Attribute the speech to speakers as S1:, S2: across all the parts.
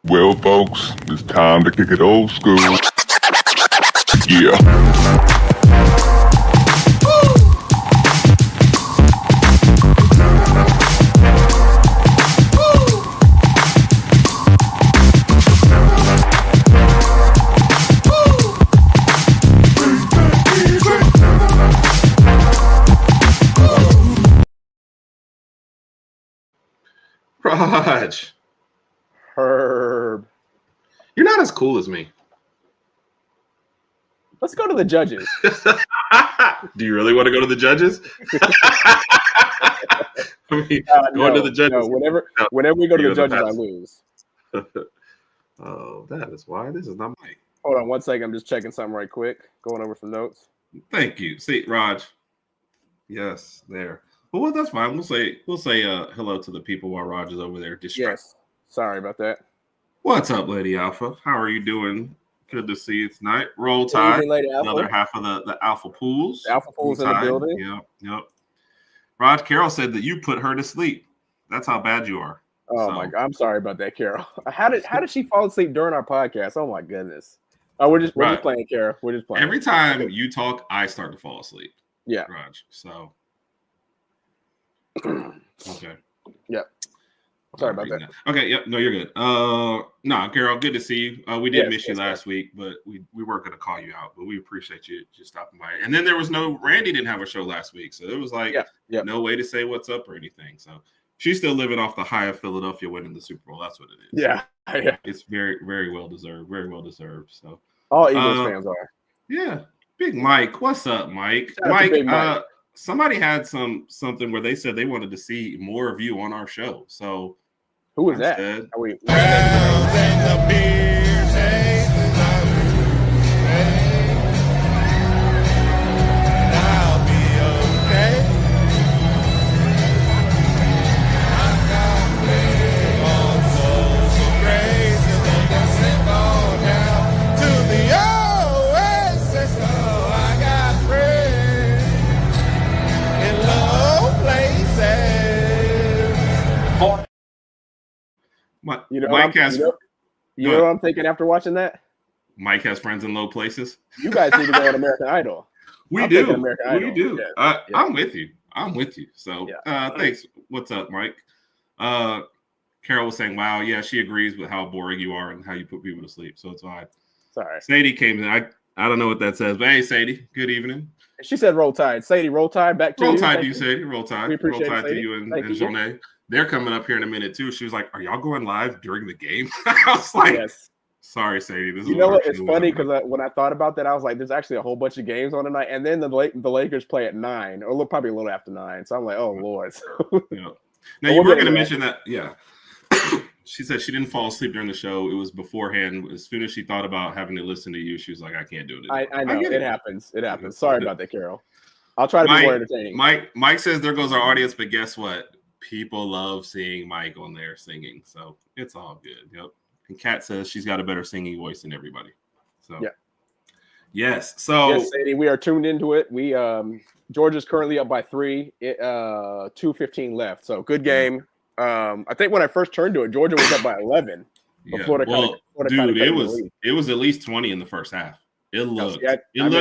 S1: Well, folks, it's time to kick it old school. Yeah.
S2: Raj,
S3: Herb.
S2: you're not as cool as me.
S3: Let's go to the judges.
S2: Do you really want to go to the judges? I mean, going to the judges.
S3: No, whenever we go to
S2: You're
S3: the
S2: the
S3: judges, I
S2: best.
S3: lose.
S2: Oh, that is why this is not Mike.
S3: Hold on one second. I'm just checking something right quick. Going over some notes.
S2: Thank you. See, Raj. Yes, there. Well, that's fine. We'll say hello to the people while Raj is over there distracted.
S3: Yes. Sorry about that.
S2: What's up, Lady Alpha? How are you doing? Good to see you tonight. Roll Tide.
S3: Evening, Lady Alpha.
S2: Another half of the Alpha Pools.
S3: The Alpha Pools in the building.
S2: Yep. Raj, Carol said that you put her to sleep. That's how bad you are.
S3: Oh my God. I'm sorry about that, Carol. How did she fall asleep during our podcast? Oh my goodness. Oh, we're just playing, Carol. We're just playing.
S2: Every time you talk, I start to fall asleep.
S3: Yeah.
S2: Raj. So okay.
S3: Yep. Sorry about that.
S2: Okay, yep. No, you're good. Carol, good to see you. We did miss you last week, but we were going to call you out, but we appreciate you just stopping by. And then there was Randy didn't have a show last week, so it was like no way to say what's up or anything. So she's still living off the high of Philadelphia winning the Super Bowl. That's what it is.
S3: Yeah.
S2: It's very, very well deserved. Very well deserved. So
S3: all Eagles fans are.
S2: Yeah. Big Mike. What's up, Mike?
S3: Mike.
S2: Somebody had something where they said they wanted to see more of you on our show. So
S3: who was that?
S2: Are we?
S3: You know what I'm thinking after watching that?
S2: Mike has friends in low places.
S3: You guys need to go on American Idol.
S2: We do. Yeah. I'm with you. So thanks. What's up, Mike? Carol was saying, wow, yeah, she agrees with how boring you are and how you put people to sleep. So it's fine.
S3: Sorry.
S2: Sadie came in. I don't know what that says, but hey, Sadie, good evening.
S3: She said roll tide. Sadie, roll tide back to you.
S2: Roll tide to you, Sadie. Roll tide.
S3: We appreciate
S2: roll tide
S3: it,
S2: to you and
S3: Joné.
S2: They're coming up here in a minute too. She was like, "Are y'all going live during the game?" I was like,
S3: yes.
S2: "Sorry, Sadie." This
S3: you know what? It's funny because when I thought about that, I was like, "There's actually a whole bunch of games on tonight," and then the Lakers play at 9, or probably a little after 9. So I'm like, "Oh Lord."
S2: Yeah. Now you were going to mention that, yeah. She said she didn't fall asleep during the show. It was beforehand. As soon as she thought about having to listen to you, she was like, "I can't do it anymore."
S3: I know it happens. It happens. Sorry about that, Carol. I'll try to be more entertaining.
S2: Mike says there goes our audience, but guess what? People love seeing Mike on there singing, so it's all good. Yep. And Kat says she's got a better singing voice than everybody. So
S3: yeah.
S2: Yes. So
S3: yes, Sadie, we are tuned into it. We Georgia's currently up by 3. 2:15 left. So good game. I think when I first turned to it, Georgia was up by 11.
S2: Yeah. It was at least 20 in the first half. It looked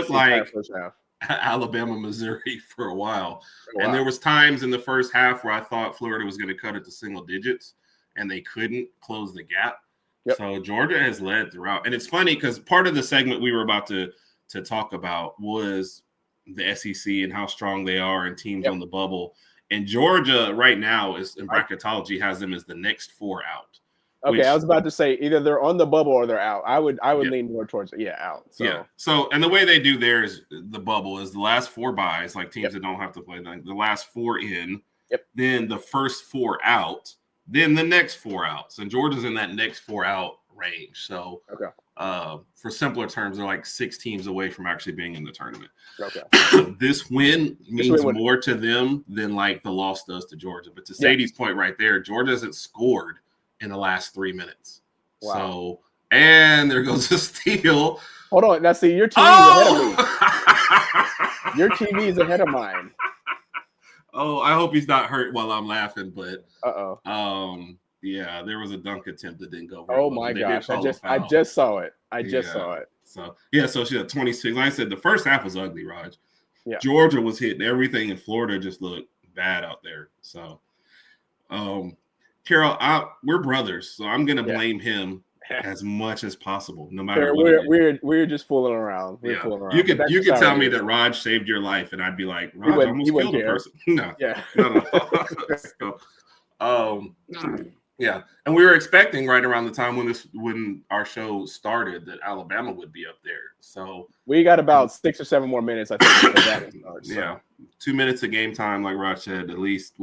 S2: like
S3: first half.
S2: Alabama, Missouri for a while. And there was times in the first half where I thought Florida was going to cut it to single digits and they couldn't close the gap. Yep. So Georgia has led throughout. And it's funny because part of the segment we were about to talk about was the SEC and how strong they are and teams on the bubble. And Georgia right now is in bracketology has them as the next 4 out.
S3: Okay, I was about to say either they're on the bubble or they're out. I would lean more towards out. So.
S2: Yeah. So and the way they do there is the bubble is the last 4 buys, like teams that don't have to play the last 4 in, then the first 4 out, then the next 4 outs. And Georgia's in that next 4 out range. So for simpler terms, they're like 6 teams away from actually being in the tournament. Okay. This win means more to them than like the loss does to Georgia. But to Sadie's point right there, Georgia hasn't scored in the last 3 minutes. Wow. So, and there goes a steal.
S3: Hold on. Now, see, your TV is ahead of me. Your TV is ahead of mine.
S2: Oh, I hope he's not hurt while I'm laughing, but Yeah, there was a dunk attempt that didn't go very
S3: Oh
S2: well.
S3: my
S2: They
S3: gosh!
S2: did call a
S3: I
S2: foul.
S3: just saw it. I just saw it.
S2: So so she's at 26. Like I said, the first half was ugly, Raj.
S3: Yeah.
S2: Georgia was hitting everything, and Florida just looked bad out there. So, Carol, we're brothers, so I'm gonna blame him as much as possible, no matter what.
S3: We're just fooling around. We're fooling around.
S2: You could tell me that Raj saved your life, and I'd be like, Raj almost killed a person. No, no. Yeah, and we were expecting right around the time when our show started that Alabama would be up there. So
S3: we got about 6 or 7 more minutes, I think. That starts, so.
S2: Yeah, 2 minutes of game time, like Raj said. At least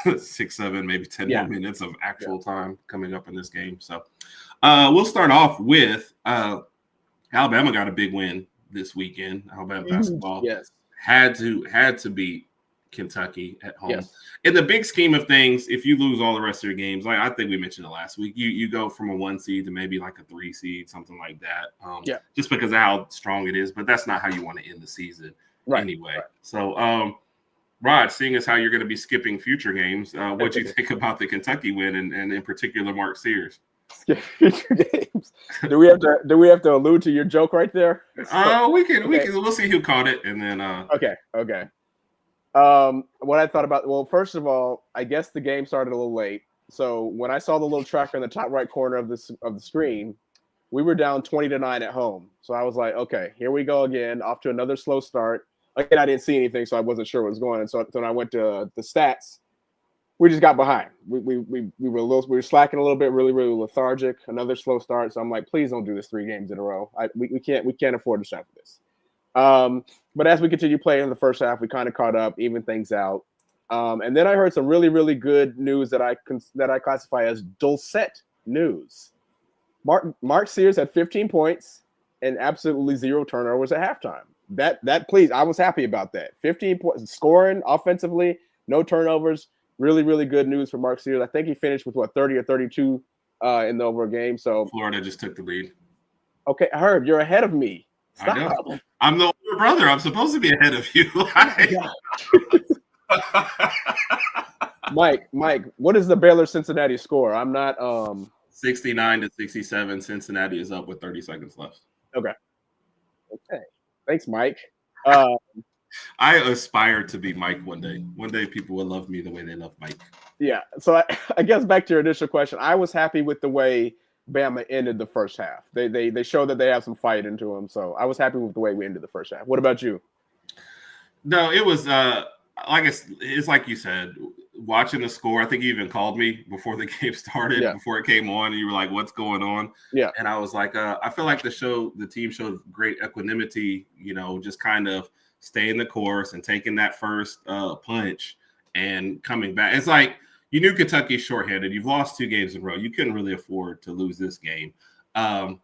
S2: 6, 7, maybe 10 more minutes of actual time coming up in this game. So we'll start off with Alabama got a big win this weekend. Alabama basketball had to beat Kentucky at home. In the big scheme of things, if you lose all the rest of your games, like I think we mentioned it last week, you go from a 1 seed to maybe like a 3 seed, something like that. Just because of how strong it is, but that's not how you want to end the season anyway. Right. So, Rod, seeing as how you're going to be skipping future games, what do you think about the Kentucky win and in particular Mark Sears?
S3: Future games. Do we have to allude to your joke right there?
S2: We can. We'll see who caught it, and then.
S3: Okay. What I thought about, well, first of all, I guess the game started a little late. So when I saw the little tracker in the top right corner of the screen, we were down 20-9 at home. So I was like, okay, here we go again, off to another slow start. Again, I didn't see anything, so I wasn't sure what was going on. So when I went to the stats, we just got behind. We were slacking a little bit, really, really lethargic. Another slow start. So I'm like, please don't do this 3 games in a row. We can't afford to suffer this. But as we continue playing in the first half, we kind of caught up, even things out. And then I heard some really, really good news that I classify as dulcet news. Mark Sears had 15 points and absolutely 0 turnovers at halftime. Please, I was happy about that. 15 points, scoring offensively, no turnovers. Really, really good news for Mark Sears. I think he finished with 30 or 32 in the overall game. So
S2: Florida just took the lead.
S3: Okay, Herb, you're ahead of me. Stop.
S2: I know. I'm the older brother. I'm supposed to be ahead of you.
S3: Mike, what is the Baylor-Cincinnati score? I'm not
S2: 69-67. Cincinnati is up with 30 seconds left.
S3: Okay. Thanks, Mike.
S2: I aspire to be Mike one day. One day people will love me the way they love Mike.
S3: Yeah. So I guess back to your initial question, I was happy with the way Bama ended the first half. They showed that they have some fight into them. So I was happy with the way we ended the first half. What about you?
S2: No, it was it's like you said, watching the score. I think you even called me before the game started, before it came on, and you were like, "What's going on?" Yeah. And I was like, I feel like the team showed great equanimity. Just kind of staying the course and taking that first punch and coming back. It's like you knew Kentucky's shorthanded. You've lost 2 games in a row. You couldn't really afford to lose this game.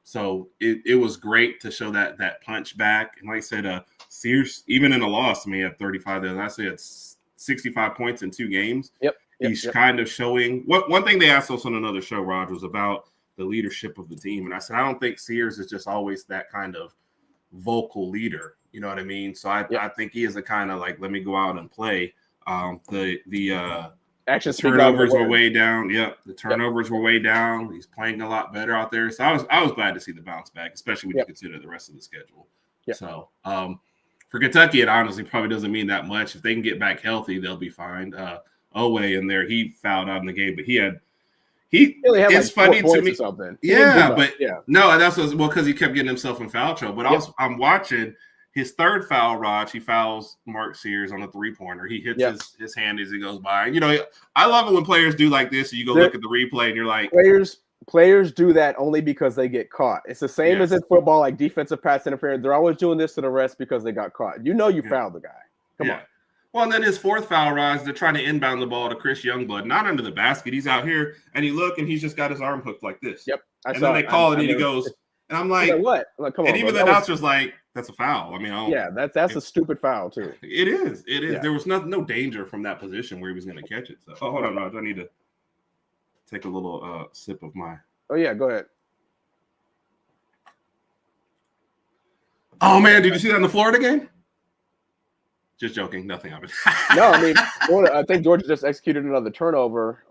S2: So it was great to show that punch back. And like I said, Sears, even in a loss, he had 35 there. Last year, had 65 points in 2 games. He's kind of showing. One thing they asked us on another show, Rod, was about the leadership of the team. And I said, I don't think Sears is just always that kind of vocal leader. You know what I mean? So I think he is a kind of like, let me go out and play. The turnovers were way down. The turnovers were way down. He's playing a lot better out there. So I was glad to see the bounce back, especially when you consider the rest of the schedule. So for Kentucky, it honestly probably doesn't mean that much. If they can get back healthy, they'll be fine. Owe in there, he fouled out in the game, but it's funny to me. No, that's because he kept getting himself in foul trouble. But I'm watching his third foul, Raj. He fouls Mark Sears on a 3-pointer. He hits his hand as he goes by. I love it when players do like this. And you go look at the replay and you're like,
S3: players do that only because they get caught. It's the same as in football, like defensive pass interference. They're always doing this to the refs because they got caught. You fouled the guy. Come on.
S2: Well, and then his 4th foul, Raj, they're trying to inbound the ball to Chris Youngblood, not under the basket. He's out here, and you look, and he's just got his arm hooked like this. And then they call it, and he goes, and I'm like,
S3: what? Like, come on,
S2: and even the announcer's like, that's a foul. I mean,
S3: that's a stupid foul too.
S2: It is. Yeah. There was no danger from that position where he was going to catch it. So, hold on, Raj. I need to take a little sip of my.
S3: Oh yeah, go ahead.
S2: Oh man, did you see that in the Florida game? Just joking. Nothing of it.
S3: No, I mean, I think Georgia just executed another turnover,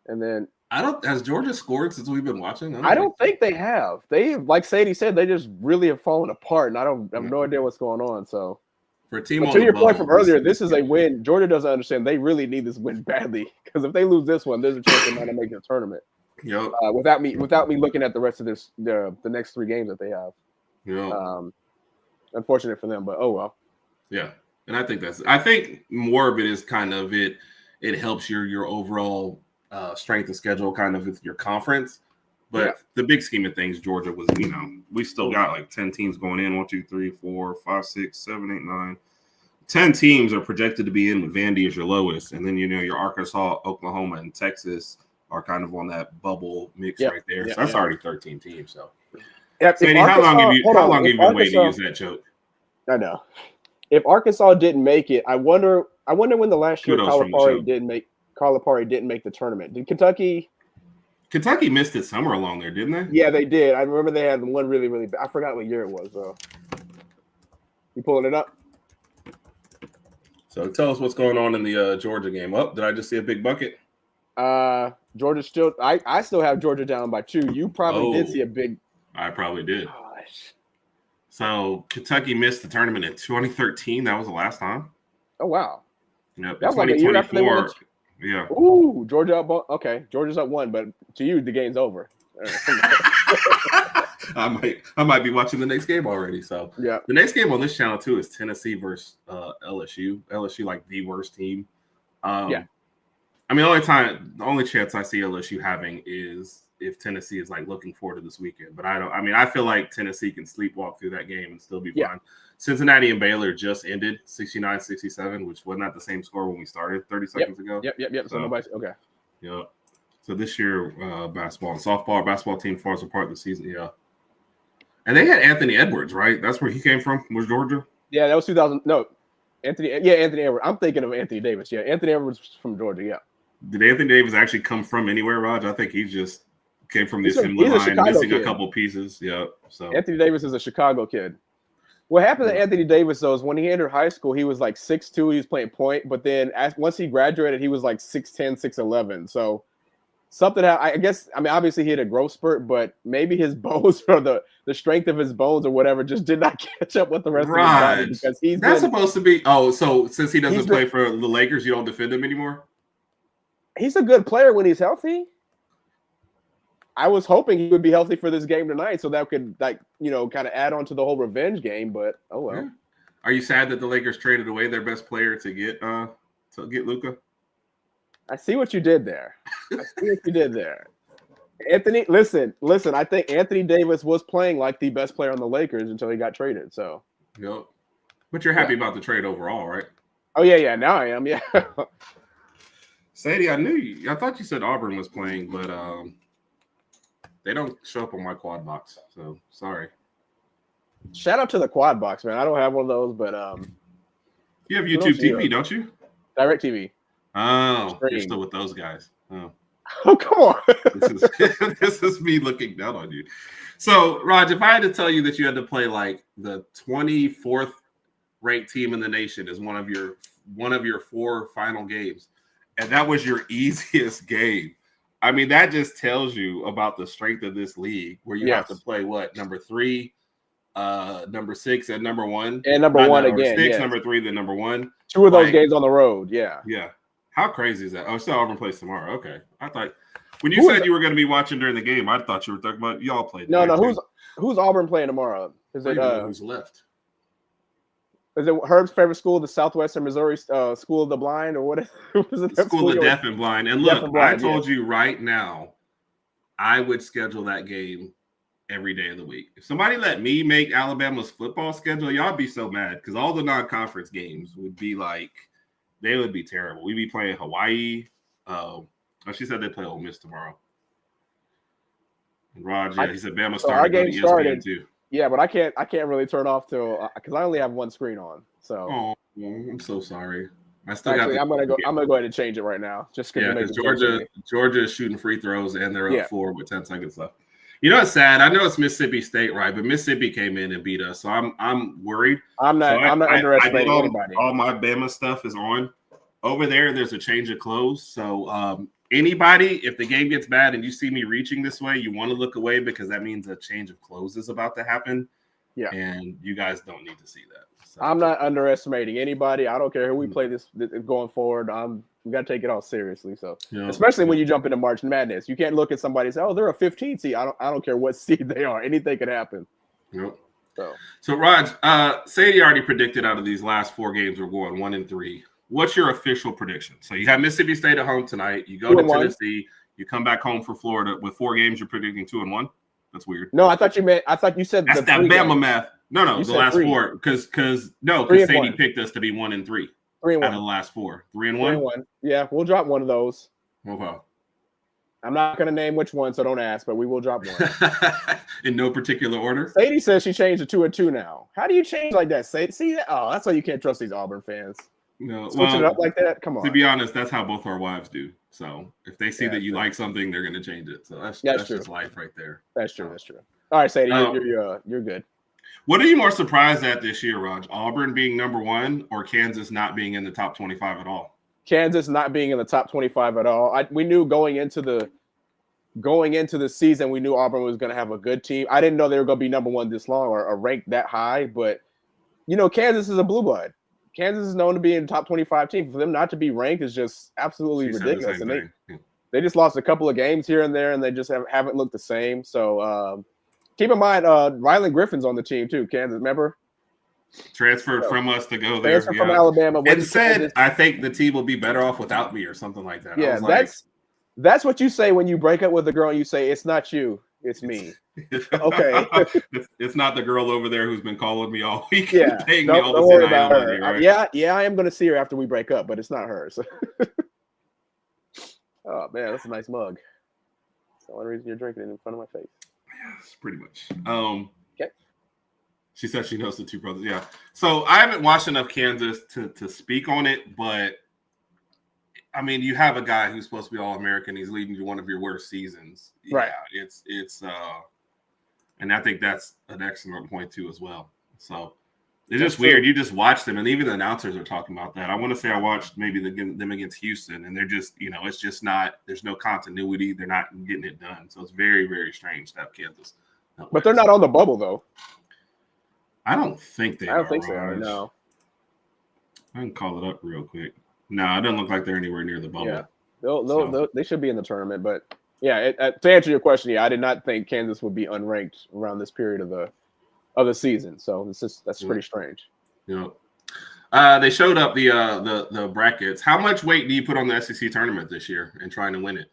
S3: and then
S2: Has Georgia scored since we've been watching?
S3: I don't think they have. They, like Sadie said, they just really have fallen apart, and I have no idea what's going on. So,
S2: for a team
S3: to your point from earlier, this is a win. Georgia doesn't understand. They really need this win badly because if they lose this one, there's a chance they might not make the tournament.
S2: Yep.
S3: Without me looking at the rest of the next 3 games that they have.
S2: Yeah.
S3: Unfortunate for them, but oh well.
S2: Yeah, and I think more of it is kind of it helps your overall strength of schedule, kind of with your conference. But the big scheme of things, Georgia was, we still got like 10 teams going in. 1, 2, 3, 4, 5, 6, 7, 8, 9. 10 teams are projected to be in with Vandy as your lowest. And then, your Arkansas, Oklahoma, and Texas are kind of on that bubble mix right there. So that's already 13 teams. So, Sandy, how long have you been waiting to use that joke?
S3: I know. If Arkansas didn't make it, I wonder when the last year Calipari didn't make the tournament. Did Kentucky
S2: missed it somewhere along there, didn't they?
S3: Yeah, they did. I remember they had one really, really bad. I forgot what year it was, though. You pulling it up?
S2: So tell us what's going on in the Georgia game. Oh, did I just see a big bucket?
S3: Georgia still – I still have Georgia down by 2. You probably did see a big –
S2: I probably did.
S3: Gosh.
S2: So Kentucky missed the tournament in 2013. That was the last time.
S3: Oh, wow.
S2: Yep.
S3: That was like a year after they won.
S2: Yeah.
S3: Ooh, Georgia up. Okay, Georgia's up 1, but to you, the game's over.
S2: I might be watching the next game already. So
S3: yeah,
S2: the next game on this channel too is Tennessee versus LSU. LSU, like the worst team.
S3: Yeah.
S2: I mean, the only chance I see LSU having is if Tennessee is like looking forward to this weekend. But I feel like Tennessee can sleepwalk through that game and still be fine. Cincinnati and Baylor just ended 69-67, which was not the same score when we started 30 seconds ago.
S3: Yep. So nobody. Okay.
S2: Yep. So this year, basketball team falls apart this season. Yeah. And they had Anthony Edwards, right? That's where he came from. Was Georgia?
S3: Yeah, that was 2000. No, Anthony Edwards. I'm thinking of Anthony Davis. Yeah, Anthony Edwards from Georgia. Yeah.
S2: Did Anthony Davis actually come from anywhere, Raj? I think he just came from the assembly line, missing a couple pieces. Yeah. So
S3: Anthony Davis is a Chicago kid. What happened to Anthony Davis, though, is when he entered high school, he was like 6'2", he was playing point, but then once he graduated, he was like 6'10", 6'11". So something, I guess, obviously he had a growth spurt, but maybe his bones or the strength of his bones or whatever just did not catch up with the rest of his body because
S2: supposed to be – so since he doesn't play for the Lakers, you don't defend him anymore?
S3: He's a good player when he's healthy. I was hoping he would be healthy for this game tonight, so that could, kind of add on to the whole revenge game. But oh well.
S2: Yeah. Are you sad that the Lakers traded away their best player to get Luka?
S3: I see what you did there. Anthony, listen. I think Anthony Davis was playing like the best player on the Lakers until he got traded. So.
S2: Yep. But you're happy about the trade overall, right?
S3: Oh yeah. Now I am. Yeah.
S2: Sadie, I thought you said Auburn was playing, but they don't show up on my quad box, so sorry.
S3: Shout out to the quad box, man. I don't have one of those, but
S2: you have YouTube TV, don't you?
S3: Direct TV.
S2: Oh, you're still with those guys.
S3: Oh, come on.
S2: This is me looking down on you. So, Raj, if I had to tell you that you had to play like the 24th ranked team in the nation as one of your 4 final games, and that was your easiest game. I mean, that just tells you about the strength of this league where you have to play number 3, number 6, and number 1.
S3: And number 1 again.
S2: 6, number 3, then number 1.
S3: 2 of those games on the road. Yeah.
S2: Yeah. How crazy is that? Oh, still Auburn plays tomorrow. Okay. I thought when you said you were going to be watching during the game, I thought you were talking about y'all played.
S3: No. Who's Auburn playing tomorrow? Is it
S2: who's left?
S3: Is it Herb's favorite school, the Southwestern Missouri School of the Blind, or what is it?
S2: School of the Deaf and Blind. And look, I told you right now, I would schedule that game every day of the week. If somebody let me make Alabama's football schedule, y'all be so mad because all the non-conference games would be like, they would be terrible. We'd be playing Hawaii. She said they play Ole Miss tomorrow. And Raj, he said Bama started.
S3: Our game started too. Yeah, but I can't really turn off till because I only have one screen on. So
S2: I'm so sorry.
S3: I'm gonna go ahead and change it right now. Just because
S2: Georgia is shooting free throws and they're up 4 with 10 seconds left. You know, it's sad. I know it's Mississippi State, right? But Mississippi came in and beat us, so I'm worried.
S3: I'm not underestimating anybody.
S2: All my Bama stuff is on over there. There's a change of clothes, so anybody, if the game gets bad and you see me reaching this way, you want to look away because that means a change of clothes is about to happen.
S3: Yeah.
S2: And you guys don't need to see that. So.
S3: I'm not underestimating anybody. I don't care who we play this going forward. We got to take it all seriously. So, especially when you jump into March Madness, you can't look at somebody and say, "Oh, they're a 15 seed." I don't care what seed they are. Anything could happen.
S2: Yep. So Raj, Sadie already predicted out of these last 4 games we're going 1-3. What's your official prediction? So you have Mississippi State at home tonight. You go to Tennessee. You come back home for Florida. With 4 games, you're predicting 2-1. That's weird.
S3: No, I thought you said
S2: that's that Bama math. No, the last
S3: 3.
S2: 4 because Sadie picked us to be 1-3.
S3: 3-1
S2: out of the last 4. 3-1.
S3: 3-1. Yeah, we'll drop one of those.
S2: Okay.
S3: I'm not going to name which one, so don't ask, but we will drop one.
S2: In no particular order?
S3: Sadie says she changed to 2-2 now. How do you change like that, Sadie? See that? Oh, that's why you can't trust these Auburn fans.
S2: No,
S3: switching it up like that? Come on.
S2: To be honest, that's how both our wives do. So if they see that you like something, they're going to change it. So that's just life right there.
S3: That's true. That's true. All right, Sadie, you're good.
S2: What are you more surprised at this year, Raj? Auburn being number 1 or Kansas not being in the top 25 at all?
S3: Kansas not being in the top 25 at all. We knew going into the season, we knew Auburn was going to have a good team. I didn't know they were going to be number 1 this long or ranked that high, but Kansas is a blue blood. Kansas is known to be in the top 25 team. For them not to be ranked is just absolutely ridiculous. And they just lost a couple of games here and there, and they just haven't looked the same. So keep in mind, Rylan Griffin's on the team too. Kansas, remember?
S2: Transferred from us to go there.
S3: Transferred from Alabama.
S2: And said, I think the team will be better off without me or something like that.
S3: Yeah, that's what you say when you break up with a girl and you say, it's not you, it's me. Okay.
S2: It's not the girl over there who's been calling me all week.
S3: Yeah.
S2: Paying
S3: don't
S2: me all
S3: worry
S2: this
S3: about her.
S2: money, right?
S3: Yeah, I am going to see her after we break up, but it's not her. So. Oh, man, that's a nice mug. That's the only reason you're drinking it in front of my face.
S2: Yes, pretty much.
S3: Okay.
S2: She said she knows the 2 brothers. Yeah. So I haven't watched enough Kansas to speak on it, but I mean, you have a guy who's supposed to be All-American. He's leading to one of your worst seasons.
S3: Right.
S2: Yeah, it's and I think that's an excellent point too as well. So it's just weird. You just watch them, and even the announcers are talking about that. I want to say I watched maybe them against Houston, and they're just, it's just not. There's no continuity. They're not getting it done. So it's very, very strange to have Kansas.
S3: But they're not on the bubble though.
S2: I don't think they are.
S3: I don't think they are. No.
S2: I can call it up real quick. No, it doesn't look like they're anywhere near the bubble.
S3: Yeah, they should be in the tournament. But yeah, to answer your question, I did not think Kansas would be unranked around this period of the season. So that's pretty strange.
S2: Yeah. They showed up the brackets. How much weight do you put on the SEC tournament this year in trying to win it?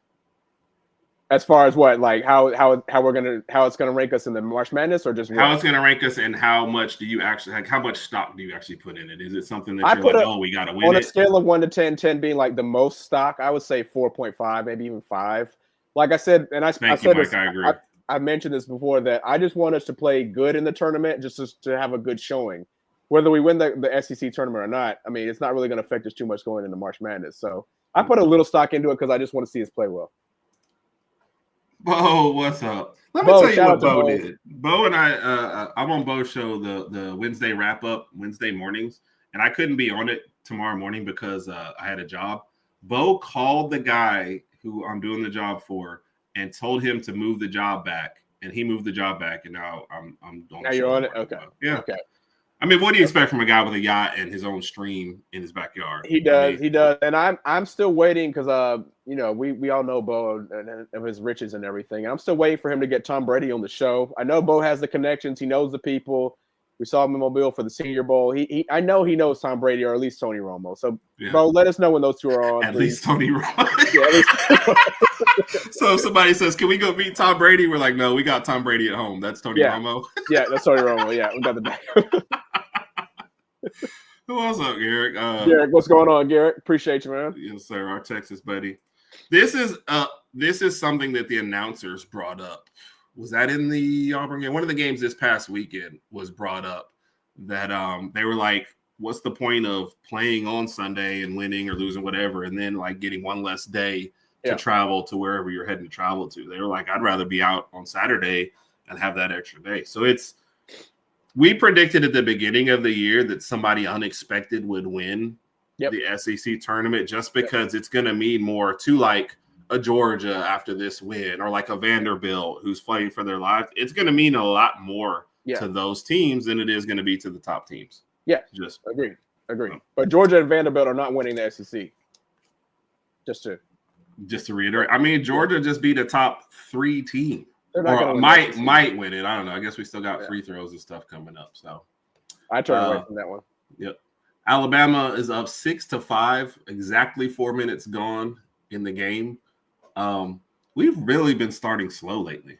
S3: As far as what, like how it's gonna rank us in the March Madness, or just
S2: how it's gonna rank us, and how much do you actually how much stock do you actually put in it? Is it something that you're like, we gotta win? On
S3: a scale of 1 to 10, 10 being like the most stock, I would say 4.5, maybe even 5. Like I said, and I agree. I mentioned this before that I just want us to play good in the tournament, just to have a good showing. Whether we win the SEC tournament or not, I mean, it's not really going to affect us too much going into March Madness. So I put a little stock into it because I just want to see us play well.
S2: Bo, what's up? Let me tell you what Bo did. Bo and I'm on Bo's show, the Wednesday wrap up, Wednesday mornings, and I couldn't be on it tomorrow morning because I had a job. Bo called the guy who I'm doing the job for and told him to move the job back, and he moved the job back, and now I'm on.
S3: Now you're on it. Okay.
S2: Yeah.
S3: Okay.
S2: I mean, what do you expect from a guy with a yacht and his own stream in his backyard?
S3: He does, and I'm still waiting because we all know Bo and his riches and everything. And I'm still waiting for him to get Tom Brady on the show. I know Bo has the connections. He knows the people. We saw him in Mobile for the Senior Bowl. I know he knows Tom Brady, or at least Tony Romo. So, Bo, let us know when those two are on.
S2: At least Tony Romo. So if somebody says, "Can we go meet Tom Brady?" We're like, "No, we got Tom Brady at home. That's Tony Romo."
S3: Yeah, that's Tony Romo. Yeah, we got the back.
S2: What's up, Garrett?
S3: Garrett, what's going on, Garrett? Appreciate you, man.
S2: Yes, sir. Our Texas buddy. This is something that the announcers brought up. Was that in the Auburn game? One of the games this past weekend was brought up that they were like, what's the point of playing on Sunday and winning or losing, whatever, and then like getting one less day to travel to wherever you're heading to travel to? They were like, I'd rather be out on Saturday and have that extra day. So we predicted at the beginning of the year that somebody unexpected would win the SEC tournament just because it's going to mean more to like a Georgia after this win, or like a Vanderbilt who's fighting for their lives, it's going to mean a lot more to those teams than it is going to be to the top teams.
S3: Yeah, just agree. But Georgia and Vanderbilt are not winning the SEC. Just to reiterate, I mean, Georgia just beat a top 3 team, or might win it. I don't know. I guess we still got free throws and stuff coming up. So I turn away from that one.
S2: Yep. Alabama is up 6-5. Exactly 4 minutes gone in the game. We've really been starting slow lately.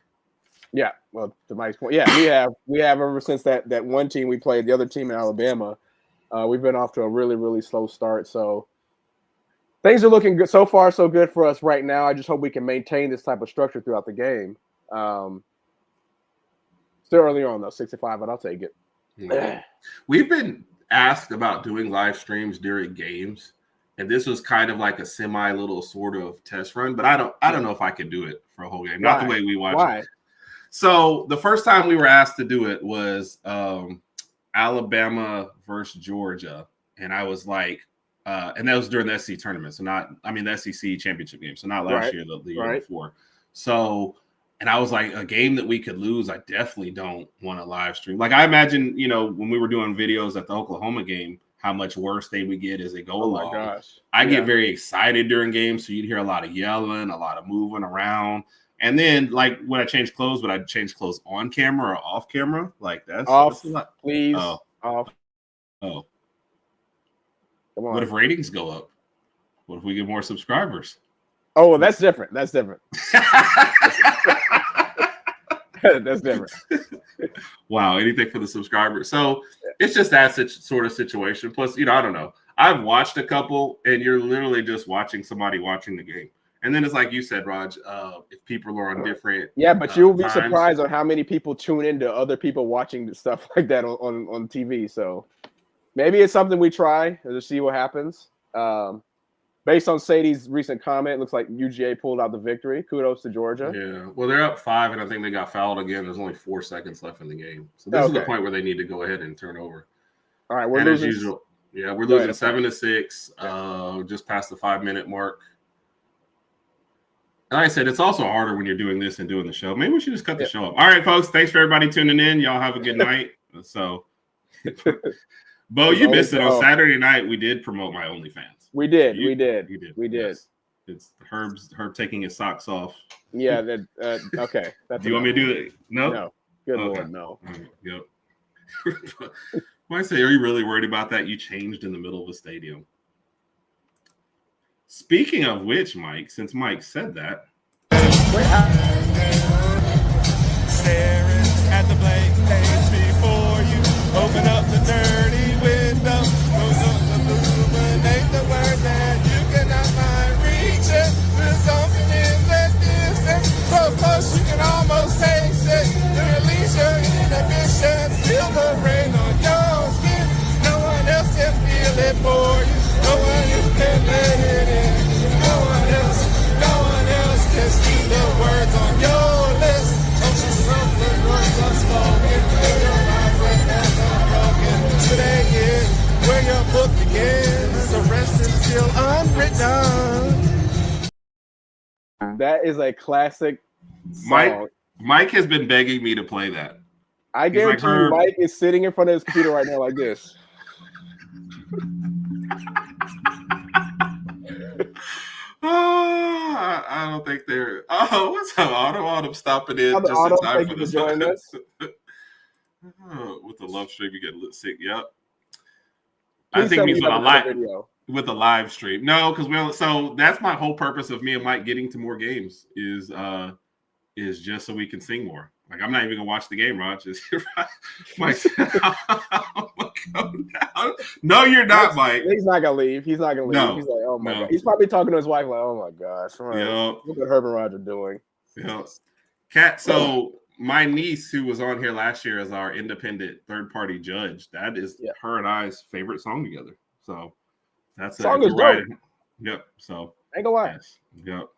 S3: Yeah, well, to Mike's point, yeah, we have ever since that one team we played, the other team in Alabama, we've been off to a really, really slow start. So things are looking good so far, so good for us right now. I just hope we can maintain this type of structure throughout the game. Still early on though, 6-5, but I'll take it.
S2: Yeah. We've been asked about doing live streams during games, and this was kind of like a semi little sort of test run, but I don't know if I could do it for a whole game. Not the way we watch it. So the first time we were asked to do it was Alabama versus Georgia, and I was like, and that was during the SEC tournament, so the SEC championship game, so not last year, the year before. So, and I was like, a game that we could lose, I definitely don't want to live stream. Like I imagine, when we were doing videos at the Oklahoma game, how much worse they would get as they go along.
S3: My gosh.
S2: I get very excited during games, so you'd hear a lot of yelling, a lot of moving around. And then, like, when I change clothes, would I change clothes on camera or off camera? Like, that's
S3: off, please.
S2: Oh.
S3: Off.
S2: Oh.
S3: Come on.
S2: What if ratings go up? What if we get more subscribers?
S3: Oh, well, that's different. That's different. That's different.
S2: Wow, anything for the subscribers. So it's just that sort of situation. Plus, I don't know. I've watched a couple, and you're literally just watching somebody watching the game. And then it's like you said, Raj, if people are on different
S3: but you'll be surprised on how many people tune into other people watching stuff like that on TV. So maybe it's something we try to see what happens. Based on Sadie's recent comment, it looks like UGA pulled out the victory. Kudos to Georgia.
S2: Yeah, well, they're up 5, and I think they got fouled again. There's only 4 seconds left in the game. So this is the point where they need to go ahead and turn over.
S3: All right, we're losing.
S2: As usual, we're losing 7-6, just past the 5-minute mark. Like I said, it's also harder when you're doing this and doing the show. Maybe we should just cut the show up. All right, folks. Thanks for everybody tuning in. Y'all have a good night. So, Bo, you missed it. On Saturday night, we did promote my OnlyFans.
S3: We did.
S2: Yes. It's Herb taking his socks off.
S3: Yeah. Okay.
S2: Do you want me to do it? No?
S3: No. Good Lord, no.
S2: Yep. When I say, are you really worried about that? You changed in the middle of the stadium. Speaking of which, Mike, since Mike said that.
S4: Staring at the blank page before you. Open up the dirty window. Illuminate the word that you cannot find. Reach it. There's something in the distance. So close you can almost taste it. To release your inhibitions. Feel the rain on your skin. No one else can feel it for you. No one else can let it in. No one else can see the words on your list. Ocean something words unspoken. Feel your mind but that's unbroken. Today is where your book begins. The rest is still unwritten.
S3: That is a classic song.
S2: Mike has been begging me to play that.
S3: I guarantee you, Mike is sitting in front of his computer right now like this.
S2: I don't think they're. Oh, what's up, Autumn? Stopping in just in time for this. With the love stream, you get sick. Yep. I think he's with a live stream. No, because we only. So that's my whole purpose of me and Mike getting to more games is just so we can sing more. Like I'm not even gonna watch the game, Raj. Mike said, no, you're not, Mike.
S3: He's not gonna leave. He's not gonna leave.
S2: No,
S3: he's like, oh my god. He's probably talking to his wife like, oh my gosh,
S2: yep.
S3: Look what Herb and Raj are doing.
S2: Yep. Kat, so my niece who was on here last year as our independent third-party judge, that is her and I's favorite song together. So that's
S3: song is right.
S2: Yep. So
S3: ain't gonna lie.
S2: Yes. Yep.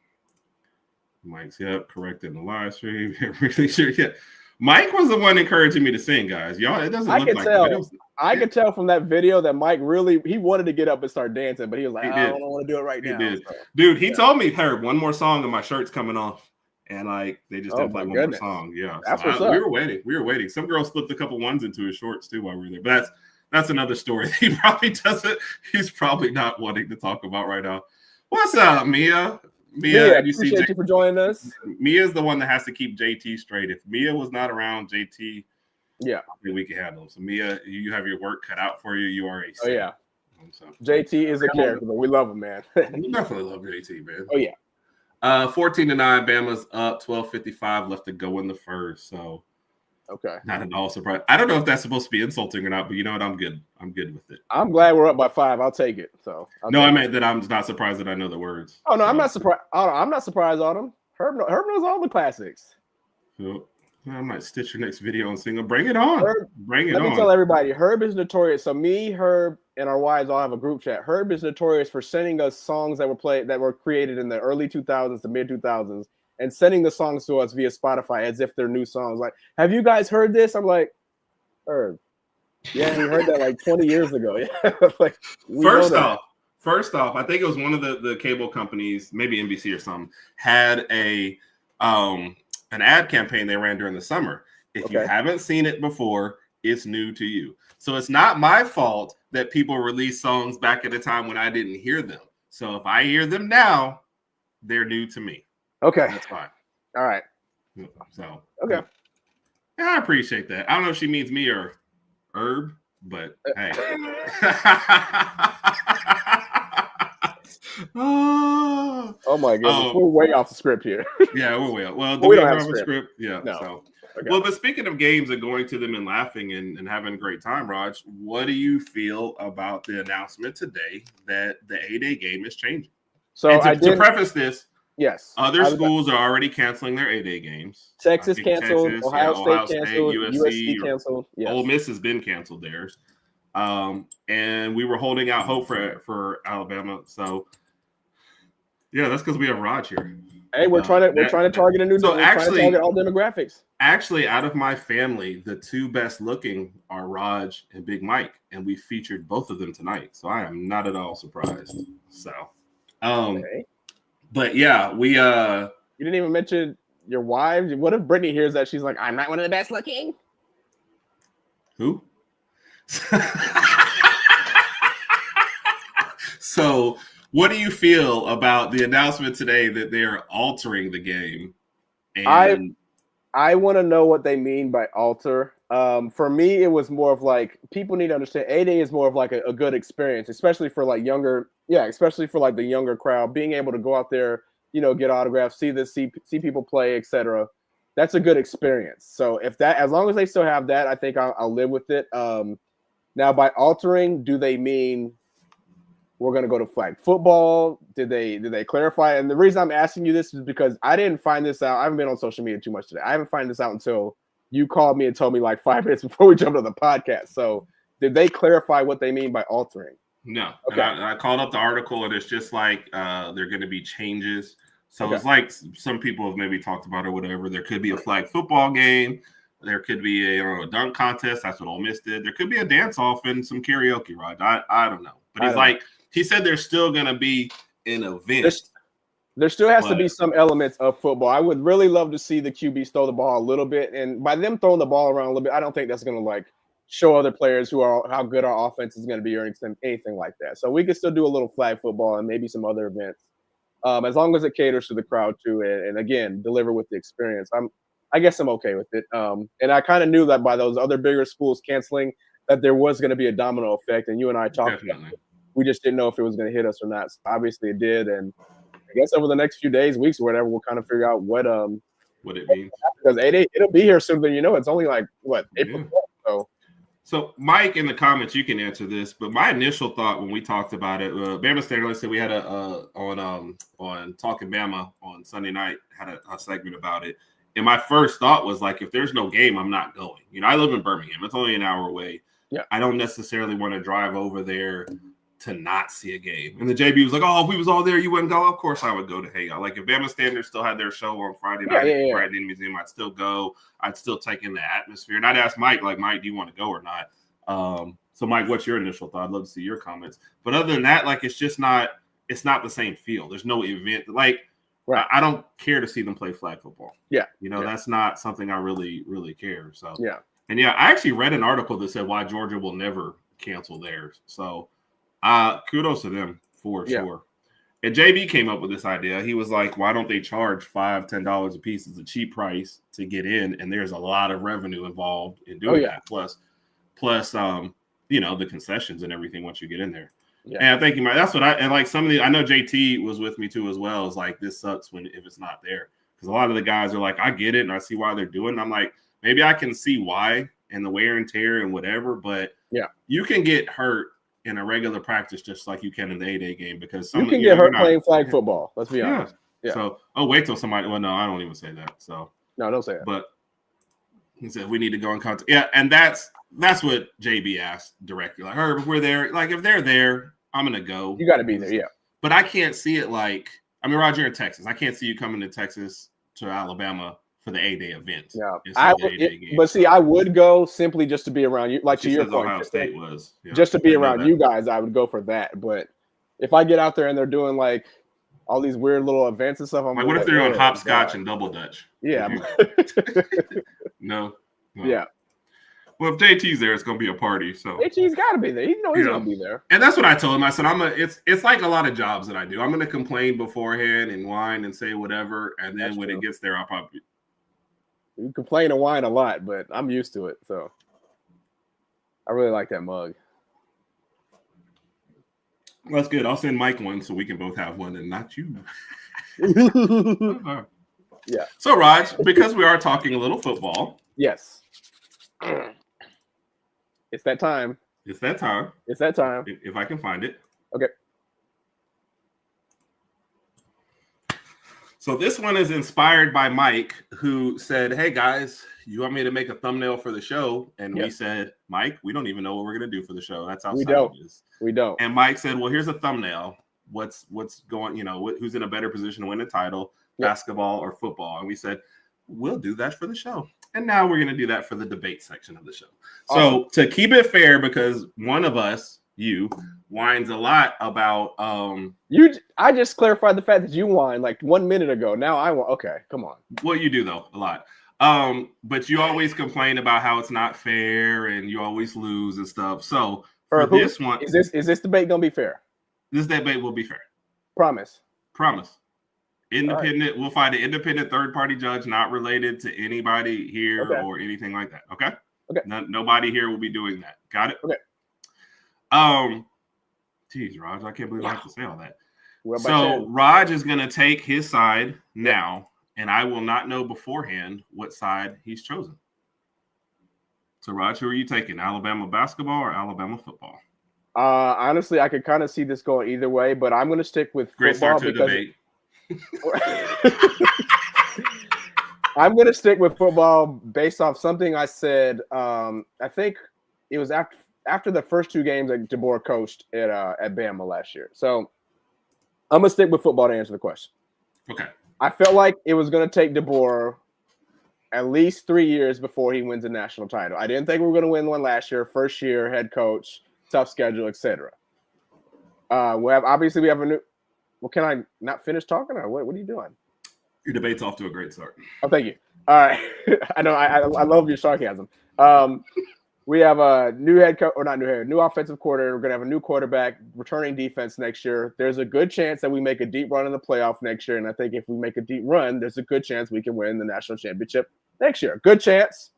S2: Mike's correcting the live stream. Really sure. Yeah. Mike was the one encouraging me to sing, guys. Y'all, it doesn't look like
S3: I could tell from that video that Mike he wanted to get up and start dancing, but he was like, I don't want to do it right now.
S2: So, dude, he told me, Herb, one more song and my shirt's coming off. And like they just didn't play one more song. Yeah.
S3: That's what's up.
S2: We were waiting. Some girl slipped a couple ones into his shorts too while we were there. But that's another story. He probably doesn't. He's probably not wanting to talk about right now. What's up, Mia? Mia,
S3: appreciate you for joining us.
S2: Mia's the one that has to keep JT straight. If Mia was not around, JT,
S3: I
S2: think we can handle him. So Mia, you have your work cut out for you. You are a
S3: Oh yeah. So, JT is a character, but we love him, man.
S2: We definitely love JT, man.
S3: Oh yeah.
S2: 14-9, Bama's up, 12:55 left to go in the first. So
S3: okay.
S2: Not at all surprised. I don't know if that's supposed to be insulting or not, but you know what? I'm good. I'm good with it.
S3: I'm glad we're up by 5. I'll take it. So
S2: I meant that I'm not surprised that I know the words.
S3: Oh no, I'm not surprised. I'm not surprised on him. Herb knows all the classics.
S2: So, I might stitch your next video and sing. Bring it on. Bring it on.
S3: Let me tell everybody, Herb is notorious. So me, Herb, and our wives all have a group chat. Herb is notorious for sending us songs that were created in the early 2000s to mid 2000s, and sending the songs to us via Spotify as if they're new songs. Like, have you guys heard this? I'm like, Herb, yeah, we heard that like 20 years ago. Yeah, like
S2: First off, I think it was one of the cable companies, maybe NBC or something, had an ad campaign they ran during the summer. If you haven't seen it before, it's new to you. So it's not my fault that people release songs back at a time when I didn't hear them. So if I hear them now, they're new to me.
S3: Okay.
S2: That's fine.
S3: All right.
S2: So
S3: okay.
S2: Yeah, I appreciate that. I don't know if she means me or Herb, but hey.
S3: Oh my goodness, we're way off the script here.
S2: Yeah, we're way off. Well,
S3: we don't have a script.
S2: Yeah.
S3: No.
S2: So. Okay. Well, but speaking of games and going to them and laughing and having a great time, Raj, what do you feel about the announcement today that the 8A game is changing? So to preface this,
S3: yes,
S2: other schools are already canceling their 8A games.
S3: Texas canceled, Ohio State canceled, USC canceled.
S2: Yes. Ole Miss has been canceled theirs. And we were holding out hope for Alabama. So yeah, that's because we have Raj here.
S3: Hey, we're trying to target a new. So actually, target all demographics.
S2: Actually, out of my family, the two best looking are Raj and Big Mike, and we featured both of them tonight. So I am not at all surprised. So, but yeah, we
S3: You didn't even mention your wives. What if Brittany hears that she's like, I'm not one of the best looking?
S2: Who? So. What do you feel about the announcement today that they're altering the game? And
S3: I want to know what they mean by alter. For me, it was more of like, people need to understand 8A is more of like a good experience, especially for like especially for like the younger crowd, being able to go out there, get autographs, see people play, etc. That's a good experience. So as long as they still have that, I think I'll live with it. Now by altering, do they mean we're going to go to flag football? Did they clarify? And the reason I'm asking you this is because I didn't find this out. I haven't been on social media too much today. I haven't found this out until you called me and told me like 5 minutes before we jumped on the podcast. So did they clarify what they mean by altering?
S2: No. Okay. I called up the article and it's just like there are going to be changes. So it's like some people have maybe talked about or whatever. There could be a flag football game. There could be a dunk contest. That's what Ole Miss did. There could be a dance-off and some karaoke, right? I don't know. But he said there's still going to be an event.
S3: There still has to be some elements of football. I would really love to see the QBs throw the ball a little bit. And by them throwing the ball around a little bit, I don't think that's going to like show other players how good our offense is going to be or anything like that. So we could still do a little flag football and maybe some other events. As long as it caters to the crowd too. And again, deliver with the experience. I guess I'm okay with it. And I kind of knew that by those other bigger schools canceling that there was going to be a domino effect. And you and I talked about it. We just didn't know if it was going to hit us or not. So obviously it did. And I guess over the next few days, weeks, or whatever, we'll kind of figure out what
S2: it means.
S3: Because it'll be here sooner than you know. It's only like April 12th.
S2: So Mike, in the comments, you can answer this. But my initial thought when we talked about it, Bama State, like I said, we had on Talking Bama on Sunday night, had a segment about it. And my first thought was like, if there's no game, I'm not going. I live in Birmingham. It's only an hour away.
S3: Yeah.
S2: I don't necessarily want to drive over there to not see a game. And the JB was like, "Oh, if we was all there, you wouldn't go." Of course, I would go to hang out. Like if Bama Standard still had their show on Friday night at the Brandon Museum, I'd still go. I'd still take in the atmosphere. And I'd ask Mike, like, Mike, do you want to go or not? So, Mike, what's your initial thought? I'd love to see your comments. But other than that, like, it's not the same feel. There's no event. Like, I don't care to see them play flag football. Yeah. That's not something I really, really care. So, And I actually read an article that said why Georgia will never cancel theirs. So, kudos to them for sure. And JB came up with this idea. He was like, why don't they charge $5, $10 a piece as a cheap price to get in? And there's a lot of revenue involved in doing that. Plus, the concessions and everything once you get in there. Yeah. And I think that's what I like some of the, I know JT was with me too as well. It's like, this sucks if it's not there. Because a lot of the guys are like, I get it and I see why they're doing it. And I'm like, maybe I can see why and the wear and tear and whatever, but you can get hurt in a regular practice just like you can in the 8-day game because
S3: you can get hurt playing flag football. Let's be honest. Yeah.
S2: So, wait till somebody. Well, no, I don't even say that. So
S3: no, don't say that.
S2: But he said we need to go in contact. Yeah, and that's what JB asked directly. Like, Herb, if we're there, like if they're there, I'm gonna go.
S3: You got to be there. Yeah.
S2: But I can't see it like. I mean, Roger in Texas. I can't see you coming to Texas to Alabama for the 8-day event.
S3: Yeah, but see, I would go simply just to be around you. Like to your point,
S2: Ohio State was
S3: just to be around you guys. I would go for that. But if I get out there and they're doing like all these weird little events and stuff, I'm
S2: like, what if they're on hopscotch and double dutch?
S3: Yeah.
S2: No.
S3: Yeah.
S2: Well, if JT's there, it's gonna be a party. So
S3: JT's got to be there. He's gonna be there.
S2: And that's what I told him. I said, it's like a lot of jobs that I do. I'm gonna complain beforehand and whine and say whatever, and then when it gets there, I'll probably.
S3: You complain and whine a lot, but I'm used to it. So I really like that mug.
S2: Well, that's good. I'll send Mike one so we can both have one and not you.
S3: Yeah.
S2: So, Raj, because we are talking a little football.
S3: Yes. It's that time.
S2: It's that time. If I can find it.
S3: Okay.
S2: So this one is inspired by Mike, who said, hey, guys, you want me to make a thumbnail for the show? And we said, Mike, we don't even know what we're going to do for the show. That's how savages.
S3: We don't.
S2: And Mike said, well, here's a thumbnail. What's going, who's in a better position to win a title, basketball or football? And we said, we'll do that for the show. And now we're going to do that for the debate section of the show. Awesome. So to keep it fair, because one of us, you, whines a lot about
S3: I just clarified the fact that you whined like 1 minute ago. Now I want. Okay, come on.
S2: Well, you do though a lot. But you always complain about how it's not fair and you always lose and stuff. So for this one,
S3: is this debate gonna be fair?
S2: This debate will be fair.
S3: Promise.
S2: Independent. Right. We'll find an independent third-party judge, not related to anybody here or anything like that. Okay. Nobody here will be doing that. Got it.
S3: Okay.
S2: Geez, Raj, I can't believe I have to say all that. So Raj is going to take his side now, and I will not know beforehand what side he's chosen. So, Raj, who are you taking? Alabama basketball or Alabama football?
S3: Honestly, I could kind of see this going either way, but I'm going to stick with football
S2: debate.
S3: I'm going to stick with football based off something I said. I think it was after the first two games that DeBoer coached at Bama last year. So I'm going to stick with football to answer the question.
S2: Okay.
S3: I felt like it was going to take DeBoer at least 3 years before he wins a national title. I didn't think we were going to win one last year. First year, head coach, tough schedule, etc. We have a new. Well, can I not finish talking, or what are you doing?
S2: Your debate's off to a great start.
S3: Oh, thank you. All right. I know. I love your sarcasm. We have a new head coach, or not new offensive coordinator. We're going to have a new quarterback, returning defense next year. There's a good chance that we make a deep run in the playoff next year. And I think if we make a deep run, there's a good chance we can win the national championship next year. Good chance.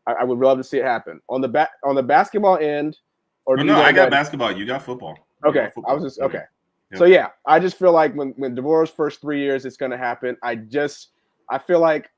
S3: I would love to see it happen. On the basketball end,
S2: I got basketball. You got football.
S3: Okay.
S2: Football.
S3: I was just okay. Yeah. So I just feel like when DeBoer's first 3 years, it's going to happen. I feel like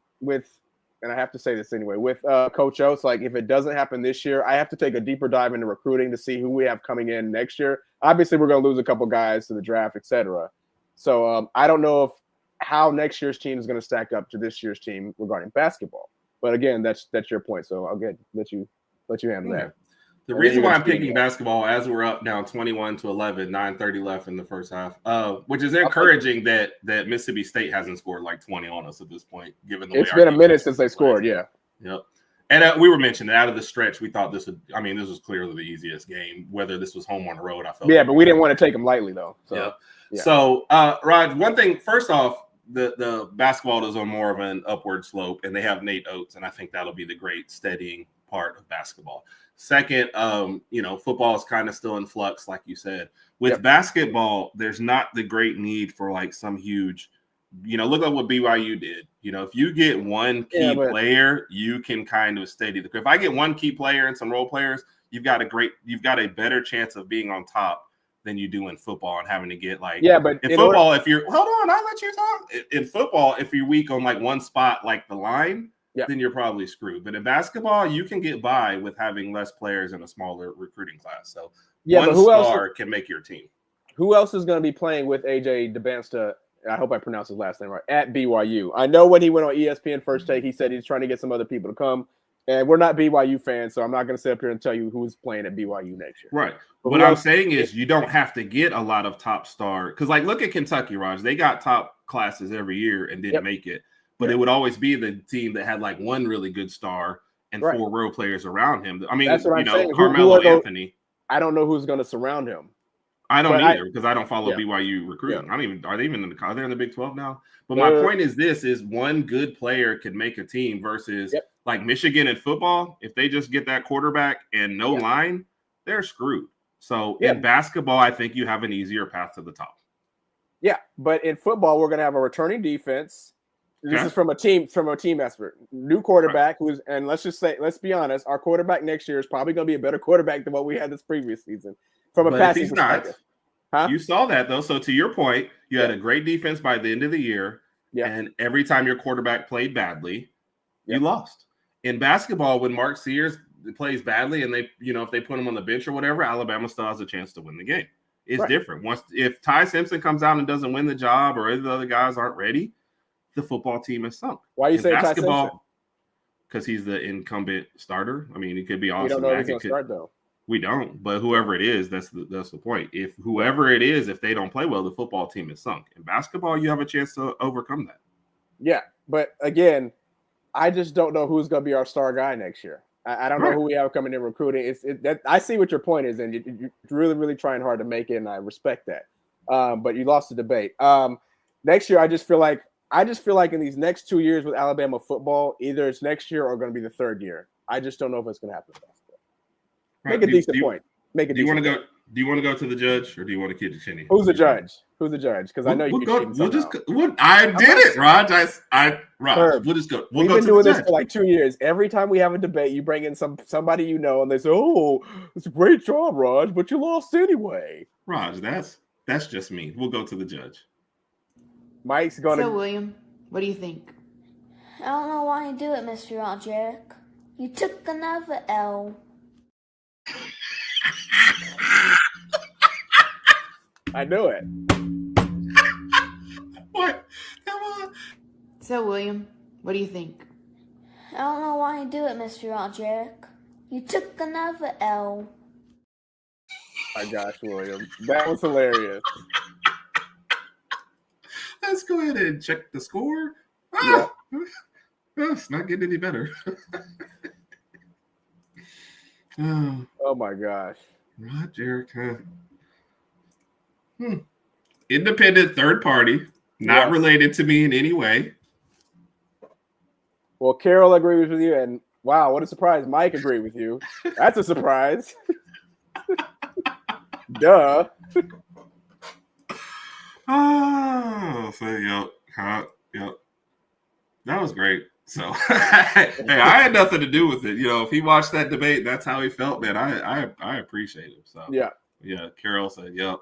S3: and I have to say this anyway, with Coach Oates, like if it doesn't happen this year, I have to take a deeper dive into recruiting to see who we have coming in next year. Obviously, we're going to lose a couple guys to the draft, etc. So I don't know how next year's team is going to stack up to this year's team regarding basketball. But again, that's your point. So I'll let you handle that.
S2: The reason why I'm picking basketball, as we're up now 21-11, 9:30 left in the first half, which is encouraging that Mississippi State hasn't scored like 20 on us at this point, given the way
S3: it's been a minute since they scored. Yeah.
S2: Yep. And we were mentioning out of the stretch, we thought this would. I mean, this was clearly the easiest game. Whether this was home on the road, I felt.
S3: Yeah, but we didn't want to take them lightly though. So,
S2: yeah. So, Rod, one thing. First off, the basketball is on more of an upward slope, and they have Nate Oates, and I think that'll be the great steadying part of basketball. Second, football is kind of still in flux, like you said. With basketball, there's not the great need for like some huge, look at what BYU did. If you get one key player, you can kind of steady the. If I get one key player and some role players, you've got a better chance of being on top than you do in football and having to get like. Yeah, but in football, if you're hold on, I'll let you talk. In football, if you're weak on like one spot, like the line. Then you're probably screwed. But in basketball, you can get by with having less players in a smaller recruiting class. So one star can make your team.
S3: Who else is going to be playing with AJ DeBansta? I hope I pronounced his last name right. At BYU. I know when he went on ESPN First Take, he said he's trying to get some other people to come. And we're not BYU fans, so I'm not going to sit up here and tell you who's playing at BYU next year.
S2: Right. But what I'm saying is you don't have to get a lot of top star. Because, like, look at Kentucky, Raj. They got top classes every year and didn't make it. But it would always be the team that had like one really good star and four role players around him. I mean,
S3: that's what I'm saying.
S2: Carmelo Anthony.
S3: I don't know who's going to surround him.
S2: I don't either because I don't follow BYU recruiting. I don't even. Are they even are they in the Big 12 now? But my point is this: is one good player could make a team versus like Michigan in football. If they just get that quarterback and no line, they're screwed. So in basketball, I think you have an easier path to the top.
S3: Yeah, but in football, we're going to have a returning defense. This is from a team expert. New quarterback and let's be honest, our quarterback next year is probably going to be a better quarterback than what we had this previous season from a passing perspective.
S2: You saw that though. So to your point, you had a great defense by the end of the year, and every time your quarterback played badly, you lost. In basketball, when Mark Sears plays badly and they, if they put him on the bench or whatever, Alabama still has a chance to win the game. It's different. If Ty Simpson comes out and doesn't win the job or the other guys aren't ready, the football team is sunk.
S3: Why are you saying
S2: basketball? Because he's the incumbent starter. I mean, it could be awesome.
S3: We don't know who's going to start though.
S2: We don't, but whoever it is, that's the point. If whoever it is, if they don't play well, the football team is sunk. In basketball, you have a chance to overcome that.
S3: Yeah, but again, I just don't know who's going to be our star guy next year. I don't know who we have coming in recruiting. I see what your point is, and you're really, really trying hard to make it, and I respect that. But you lost the debate. Next year, I just feel like in these next 2 years with Alabama football, either it's next year or going to be the third year. I just don't know if it's going to happen. Make a decent point. Do
S2: you want to go? Do you want to go to the judge, or do you want to keep it Chinny?
S3: Who's the judge? Because I know you.
S2: I did it, Raj. Raj. We'll just go.
S3: We've been doing this for like 2 years. Every time we have a debate, you bring in somebody and they say, "Oh, it's a great job, Raj, but you lost anyway."
S2: Raj, that's just me. We'll go to the judge.
S3: Mike's going to.
S5: So, William, what do you think?
S6: I don't know why you do it, Mr. Roderick. You took another L.
S3: I knew it.
S2: What? Come on.
S5: So, William, what do you think?
S6: I don't know why you do it, Mr. Roderick. You took another L.
S3: My gosh, William. That was hilarious.
S2: Let's go ahead and check the score. It's not getting any better.
S3: Oh my gosh.
S2: Roger. Independent third party, not related to me in any way.
S3: Well, Carol agrees with you, and wow, what a surprise. Mike agreed with you. That's a surprise. Duh.
S2: Yep. That was great. So, hey, I had nothing to do with it. If he watched that debate, that's how he felt, man. I appreciate him. So, yeah. Carol said, yep.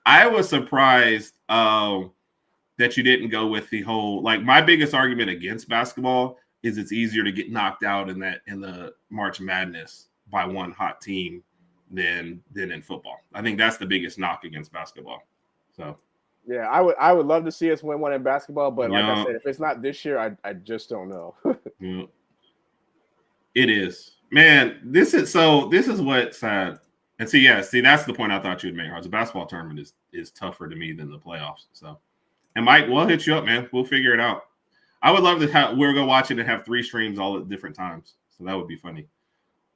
S2: I was surprised that you didn't go with the whole. Like, my biggest argument against basketball is it's easier to get knocked out in the March Madness by one hot team than in football. I think that's the biggest knock against basketball. So.
S3: Yeah, I would love to see us win one in basketball, but like I said, if it's not this year, I just don't know.
S2: It is. Man, this is what's sad. And see, that's the point I thought you'd make. The basketball tournament is tougher to me than the playoffs. So, and Mike, we'll hit you up, man. We'll figure it out. I would love to we're gonna watch it and have 3 streams all at different times. So that would be funny.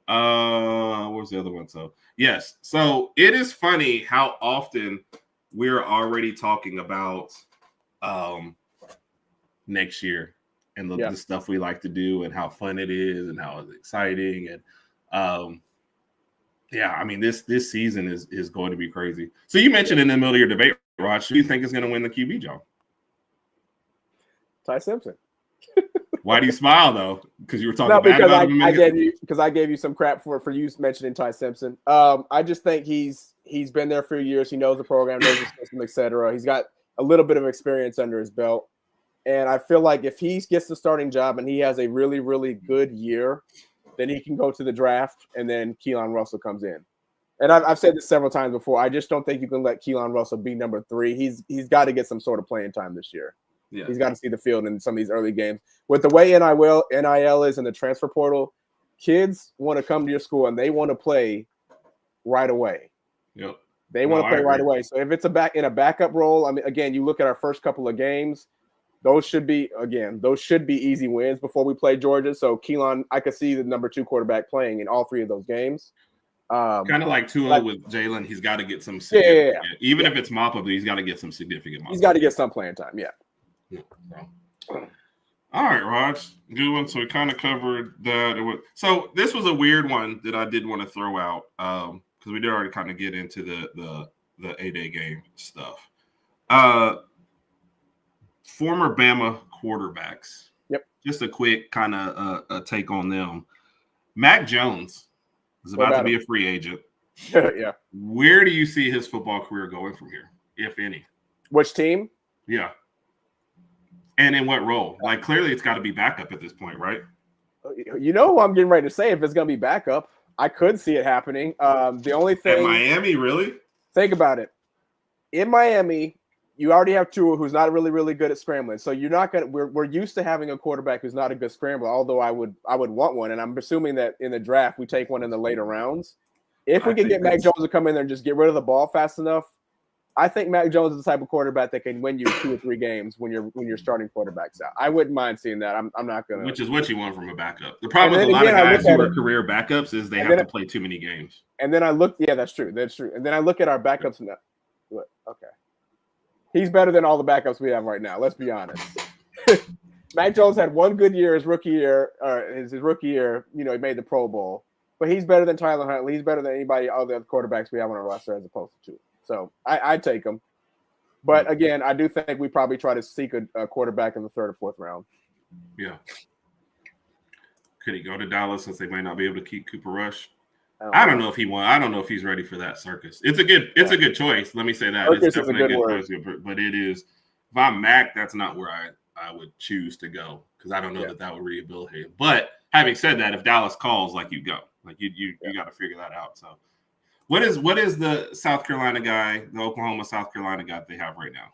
S2: What was the other one? So yes, so it is funny how often we're already talking about next year and the stuff we like to do and how fun it is and how it's exciting and I mean this season is going to be crazy. So you mentioned in the middle of your debate, Rod, who do you think is going to win the QB job?
S3: Ty Simpson.
S2: Why do you smile though? Because you were talking bad about him.
S3: I gave you some crap for you mentioning Ty Simpson. I just think he's been there for years. He knows the program, knows the system, etc. He's got a little bit of experience under his belt, and I feel like if he gets the starting job and he has a really, really good year, then he can go to the draft, and then Keelan Russell comes in. And I've said this several times before. I just don't think you can let Keelan Russell be number 3. He's got to get some sort of playing time this year. Yeah. He's got to see the field in some of these early games. With the way NIL is in the transfer portal, kids want to come to your school and they want to play right away.
S2: Yep.
S3: They want to play right away. So if it's in a backup role, I mean, again, you look at our first couple of games, those should be easy wins before we play Georgia. So Keelan, I could see the number 2 quarterback playing in all 3 of those games.
S2: Kind of like Tua with Jalen, he's got to get some significant, even if it's mop-up, he's got to get some significant mop-up.
S3: He's got to get some playing time, yeah.
S2: All right, Raj, good one. So we kind of covered that. So this was a weird one that I did want to throw out because we did already kind of get into the A-Day game stuff. Former Bama quarterbacks.
S3: Yep.
S2: Just a quick kind of a take on them. Mac Jones is about to be a free agent.
S3: Yeah.
S2: Where do you see his football career going from here, if any?
S3: Which team?
S2: Yeah. And in what role? Like, clearly it's got to be backup at this point, right?
S3: You know who I'm getting ready to say if it's going to be backup. I could see it happening. The only thing –
S2: At Miami, really?
S3: Think about it. In Miami, you already have Tua, who's not really, really good at scrambling. So you're not going to – we're used to having a quarterback who's not a good scrambler, although I would want one. And I'm assuming that in the draft we take one in the later rounds. If we can get Mac Jones to come in there and just get rid of the ball fast enough, I think Mac Jones is the type of quarterback that can win you 2 or 3 games when you're starting quarterbacks out. I wouldn't mind seeing that. I'm not gonna.
S2: Which is what you want from a backup. The problem with a lot of guys who are career backups is they have to play too many games.
S3: And then I look. Yeah, that's true. That's true. And then I look at our backups and okay, he's better than all the backups we have right now. Let's be honest. Mac Jones had 1 good year his rookie year. His rookie year, he made the Pro Bowl. But he's better than Tyler Huntley. He's better than anybody other quarterbacks we have on our roster as opposed to 2. So I'd take him. But again, I do think we probably try to seek a quarterback in the 3rd or 4th round.
S2: Yeah. Could he go to Dallas since they might not be able to keep Cooper Rush? I don't know if he won. I don't know if he's ready for that circus. It's a good choice. Let me say that.
S3: Circus
S2: it's definitely
S3: a good
S2: choice, but it is. If I'm Mac, that's not where I would choose to go because I don't know that would rehabilitate him. But having said that, if Dallas calls, you go. You got to figure that out. So. What is the South Carolina guy, the Oklahoma South Carolina guy they have right now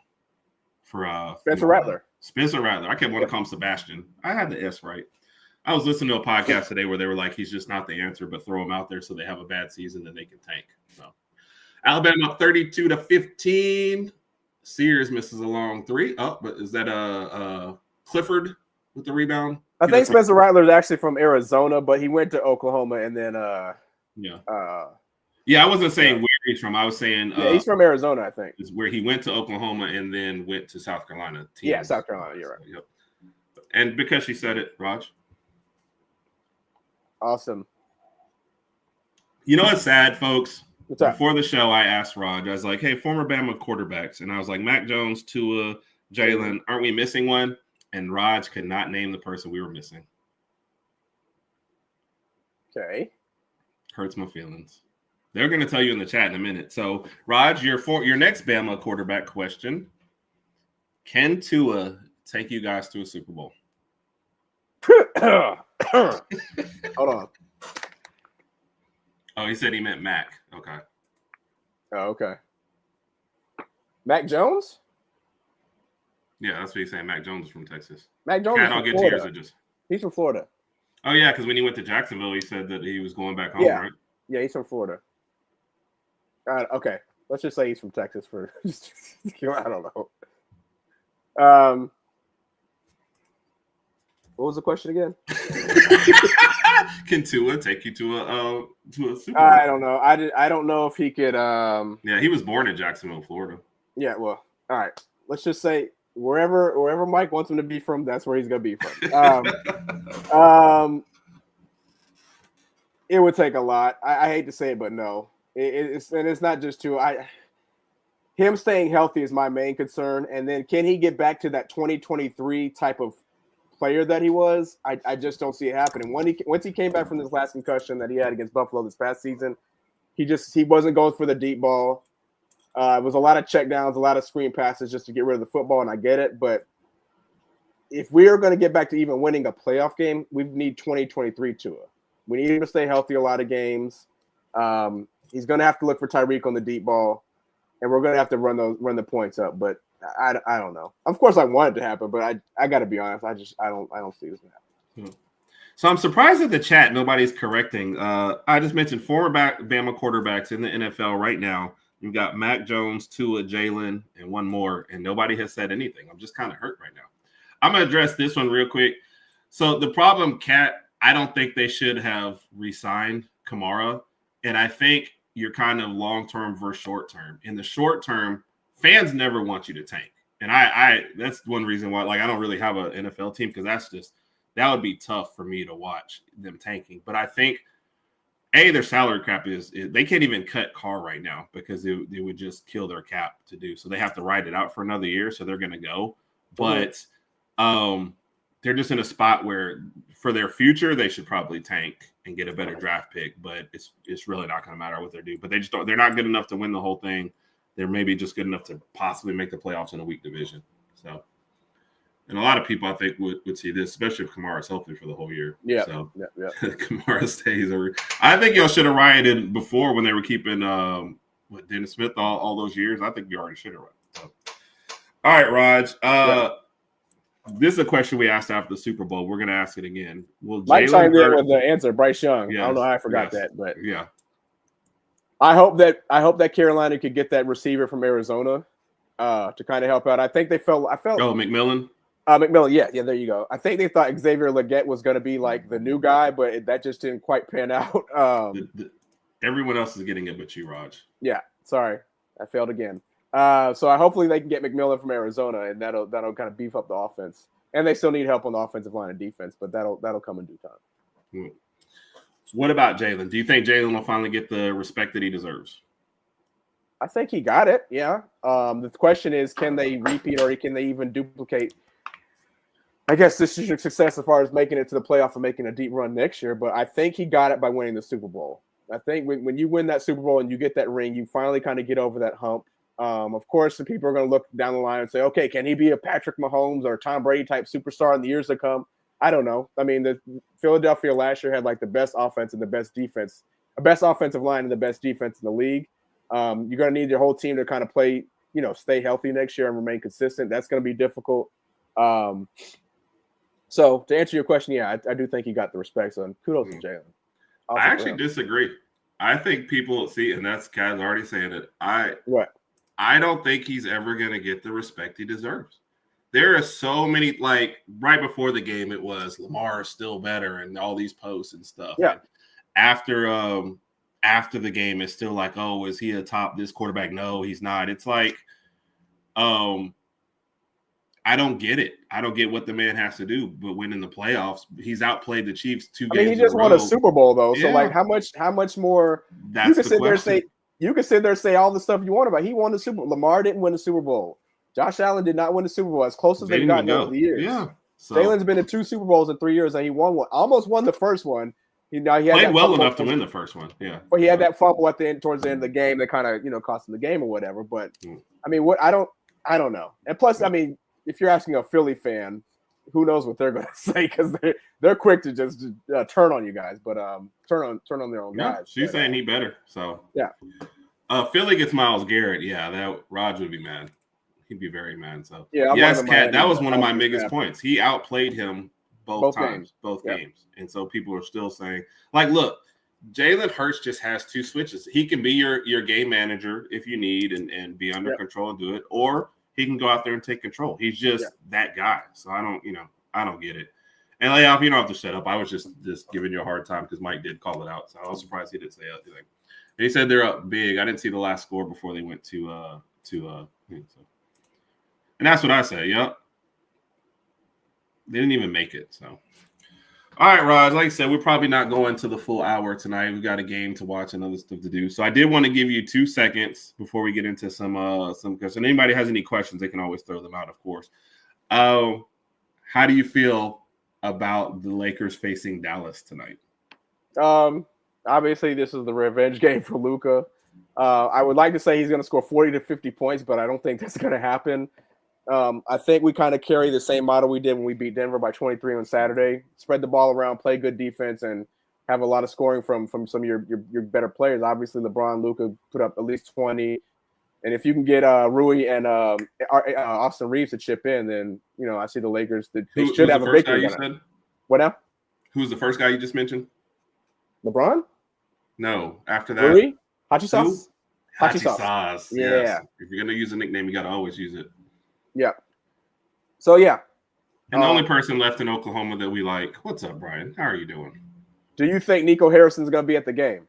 S2: for
S3: Spencer Rattler?
S2: Spencer Rattler. I kept wanting to call him Sebastian. I had the S right. I was listening to a podcast today where they were like, he's just not the answer, but throw him out there so they have a bad season that they can tank. So Alabama up 32-15. Sears misses a long 3. Oh, but is that Clifford with the rebound?
S3: I think Spencer Rattler is actually from Arizona, but he went to Oklahoma and then
S2: Yeah, I wasn't saying where he's from. I was saying
S3: he's from Arizona, I think.
S2: Is where he went to Oklahoma and then went to South Carolina.
S3: Yeah, South Carolina. You're right.
S2: Yep. And because she said it, Raj.
S3: Awesome.
S2: You know what's sad, folks?
S3: What's up?
S2: Before the show, I asked Raj, I was like, hey, former Bama quarterbacks. And I was like, Mac Jones, Tua, Jalen, aren't we missing one? And Raj could not name the person we were missing.
S3: Okay.
S2: Hurts my feelings. They're going to tell you in the chat in a minute. So, Raj, your next Bama quarterback question. Can Tua take you guys to a Super Bowl?
S3: Hold on.
S2: Oh, he said he meant Mac. Okay.
S3: Oh, okay. Mac Jones?
S2: Yeah, that's what he's saying. Mac Jones is from Texas.
S3: Mac Jones is from Florida. He's from Florida.
S2: Oh yeah, because when he went to Jacksonville, he said that he was going back home,
S3: Yeah.
S2: right?
S3: Yeah, he's from Florida. Okay, let's just say he's from Texas. I don't know. What was the question again?
S2: Can Tua take you to a Super Bowl?
S3: I don't know. I don't know if he could.
S2: Yeah, he was born in Jacksonville, Florida.
S3: Yeah. Well, all right. Let's just say wherever Mike wants him to be from, that's where he's gonna be from. It would take a lot. I hate to say it, but no. It's not just him staying healthy is my main concern, and then can he get back to that 2023 type of player that he was? I just don't see it happening. Once he came back from this last concussion that he had against Buffalo this past season, he wasn't going for the deep ball. It was a lot of checkdowns, a lot of screen passes just to get rid of the football, and I get it. But if we are going to get back to even winning a playoff game, we need 2023 Tua. We need him to stay healthy a lot of games. He's going to have to look for Tyreek on the deep ball, and we're going to have to run the points up. But I don't know. Of course, I want it to happen, but I got to be honest. I don't see this happening.
S2: So I'm surprised that the chat nobody's correcting. I just mentioned former Bama quarterbacks in the NFL right now. You've got Mac Jones, Tua, Jalen, and one more, and nobody has said anything. I'm just kind of hurt right now. I'm going to address this one real quick. So the problem, Kat, I don't think they should have re-signed Kamara, and I think you're kind of long-term versus short-term. In the short term, fans never want you to tank, and I that's one reason why I don't really have an NFL team, because that would be tough for me to watch them tanking. But I think their salary cap is they can't even cut Carr right now because it would just kill their cap to do. So they have to ride it out for another year. So they're going to go, but they're just in a spot where for their future they should probably tank and get a better draft pick. But it's really not going to matter what they do. But they're not good enough to win the whole thing. They're maybe just good enough to possibly make the playoffs in a weak division. So. And a lot of people, I think, would see this, especially if Kamara's healthy for the whole year.
S3: Yeah.
S2: So
S3: yeah.
S2: Kamara stays over. I think y'all should have rioted before when they were keeping Dennis Smith all those years. I think you already should have rioted. So. All right, Raj. This is a question we asked after the Super Bowl. We're going to ask it again.
S3: Mike chimed in with the answer, Bryce Young.
S2: Yes,
S3: I don't know how I forgot that, but
S2: yeah.
S3: I hope that Carolina could get that receiver from Arizona to kind of help out. I think I felt.
S2: Oh, McMillan.
S3: McMillan, yeah, there you go. I think they thought Xavier Legette was going to be like the new guy, but that just didn't quite pan out.
S2: Everyone else is getting it but you, Raj.
S3: Yeah, sorry. I failed again. So hopefully they can get McMillan from Arizona, and that'll kind of beef up the offense. And they still need help on the offensive line and defense, but that'll come in due time.
S2: What about Jalen? Do you think Jalen will finally get the respect that he deserves?
S3: I think he got it, yeah. The question is, can they repeat or can they even duplicate I guess this is your success as far as making it to the playoff and making a deep run next year, but I think he got it by winning the Super Bowl. I think when you win that Super Bowl and you get that ring, you finally kind of get over that hump. Of course, the people are going to look down the line and say, okay, can he be a Patrick Mahomes or Tom Brady type superstar in the years to come? I don't know. I mean, the Philadelphia last year had like the best offense and the best defense, a best offensive line and the best defense in the league. You're going to need your whole team to kind of play, stay healthy next year and remain consistent. That's going to be difficult. So to answer your question, yeah, I do think he got the respect. So kudos to Jalen.
S2: I actually disagree. I think people see, and that's Kaz already saying it. I don't think he's ever going to get the respect he deserves. There are so many, like right before the game, it was Lamar is still better and all these posts and stuff.
S3: Yeah.
S2: And after the game, it's still like, oh, is he a top this quarterback? No, he's not. It's like, I don't get it. I don't get what the man has to do, but when in the playoffs, he's outplayed the Chiefs 2 games.
S3: He just won a Super Bowl though, so
S2: Yeah.
S3: like how much more?
S2: That's
S3: you can
S2: the
S3: sit there and
S2: question.
S3: say you can sit there and say all the stuff you want about. He won the Super Bowl. Lamar didn't win the Super Bowl. Josh Allen did not win the Super Bowl. As close as
S2: They
S3: they've
S2: didn't
S3: gotten
S2: even
S3: over
S2: go.
S3: the years.
S2: Yeah. So
S3: Jalen's been to 2 Super Bowls in 3 years, and he won one. Almost won the first one. He had
S2: played
S3: that
S2: well
S3: fumble
S2: enough to win the first one. Yeah.
S3: But he had that fumble at the end, towards the end of the game, that kind of cost him the game or whatever. But
S2: Mm.
S3: I mean, I don't know. And plus, I mean, if you're asking a Philly fan, who knows what they're going to say, because they're quick to just turn on you guys, but turn on their own
S2: Yeah,
S3: guys.
S2: she's
S3: But,
S2: saying he better. So
S3: yeah.
S2: Philly gets Myles Garrett. Yeah, that Raj would be mad. He'd be very mad. So
S3: Yeah, I'm
S2: yes,
S3: one of the
S2: Kat, that
S3: Miami
S2: was one of my
S3: Dolphins
S2: biggest
S3: fans.
S2: points. He outplayed him both times, both games. And so people are still saying, like, look, Jalen Hurts just has two switches. He can be your game manager if you need and be under control and do it, or he can go out there and take control. He's just that guy. So I don't get it. And layoff, you don't have to shut up. I was just giving you a hard time because Mike did call it out. So I was surprised he didn't say anything. He said they're up big. I didn't see the last score before they went to and that's what I say. Yep. They didn't even make it. So, all right, Raj. Like I said, we're probably not going to the full hour tonight. We've got a game to watch and other stuff to do. So I did want to give you 2 seconds before we get into some questions. Anybody has any questions, they can always throw them out, of course. How do you feel about the Lakers facing Dallas tonight?
S3: Obviously, this is the revenge game for Luka. I would like to say he's going to score 40 to 50 points, but I don't think that's going to happen. I think we kind of carry the same model we did when we beat Denver by 23 on Saturday. Spread the ball around, play good defense, and have a lot of scoring from some of your better players. Obviously, LeBron, Luka put up at least 20. And if you can get Rui and Austin Reeves to chip in, then, I see the Lakers. They should have a victory. What now?
S2: Who's the first guy you just mentioned?
S3: LeBron?
S2: No, after that.
S3: Rui? Hachi Sauce?
S2: Hachi Sauce.
S3: Yeah.
S2: Yes. If you're going to use a nickname, you got to always use it.
S3: Yeah. So, yeah.
S2: And the only person left in Oklahoma that we like, what's up, Brian? How are you doing?
S3: Do you think Nico Harrison's going to be at the game?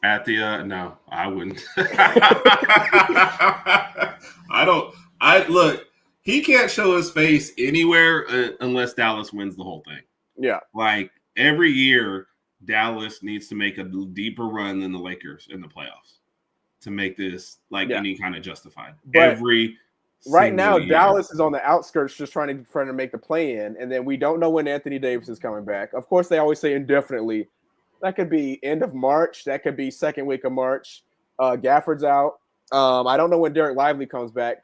S2: At the no, I wouldn't. Look, he can't show his face anywhere unless Dallas wins the whole thing.
S3: Yeah.
S2: Like every year, Dallas needs to make a deeper run than the Lakers in the playoffs to make this any kind of justified. But
S3: right now,
S2: year.
S3: Dallas is on the outskirts just trying to make the play in, and then we don't know when Anthony Davis is coming back. Of course, they always say indefinitely. That could be end of March. That could be second week of March. Gafford's out. I don't know when Derek Lively comes back.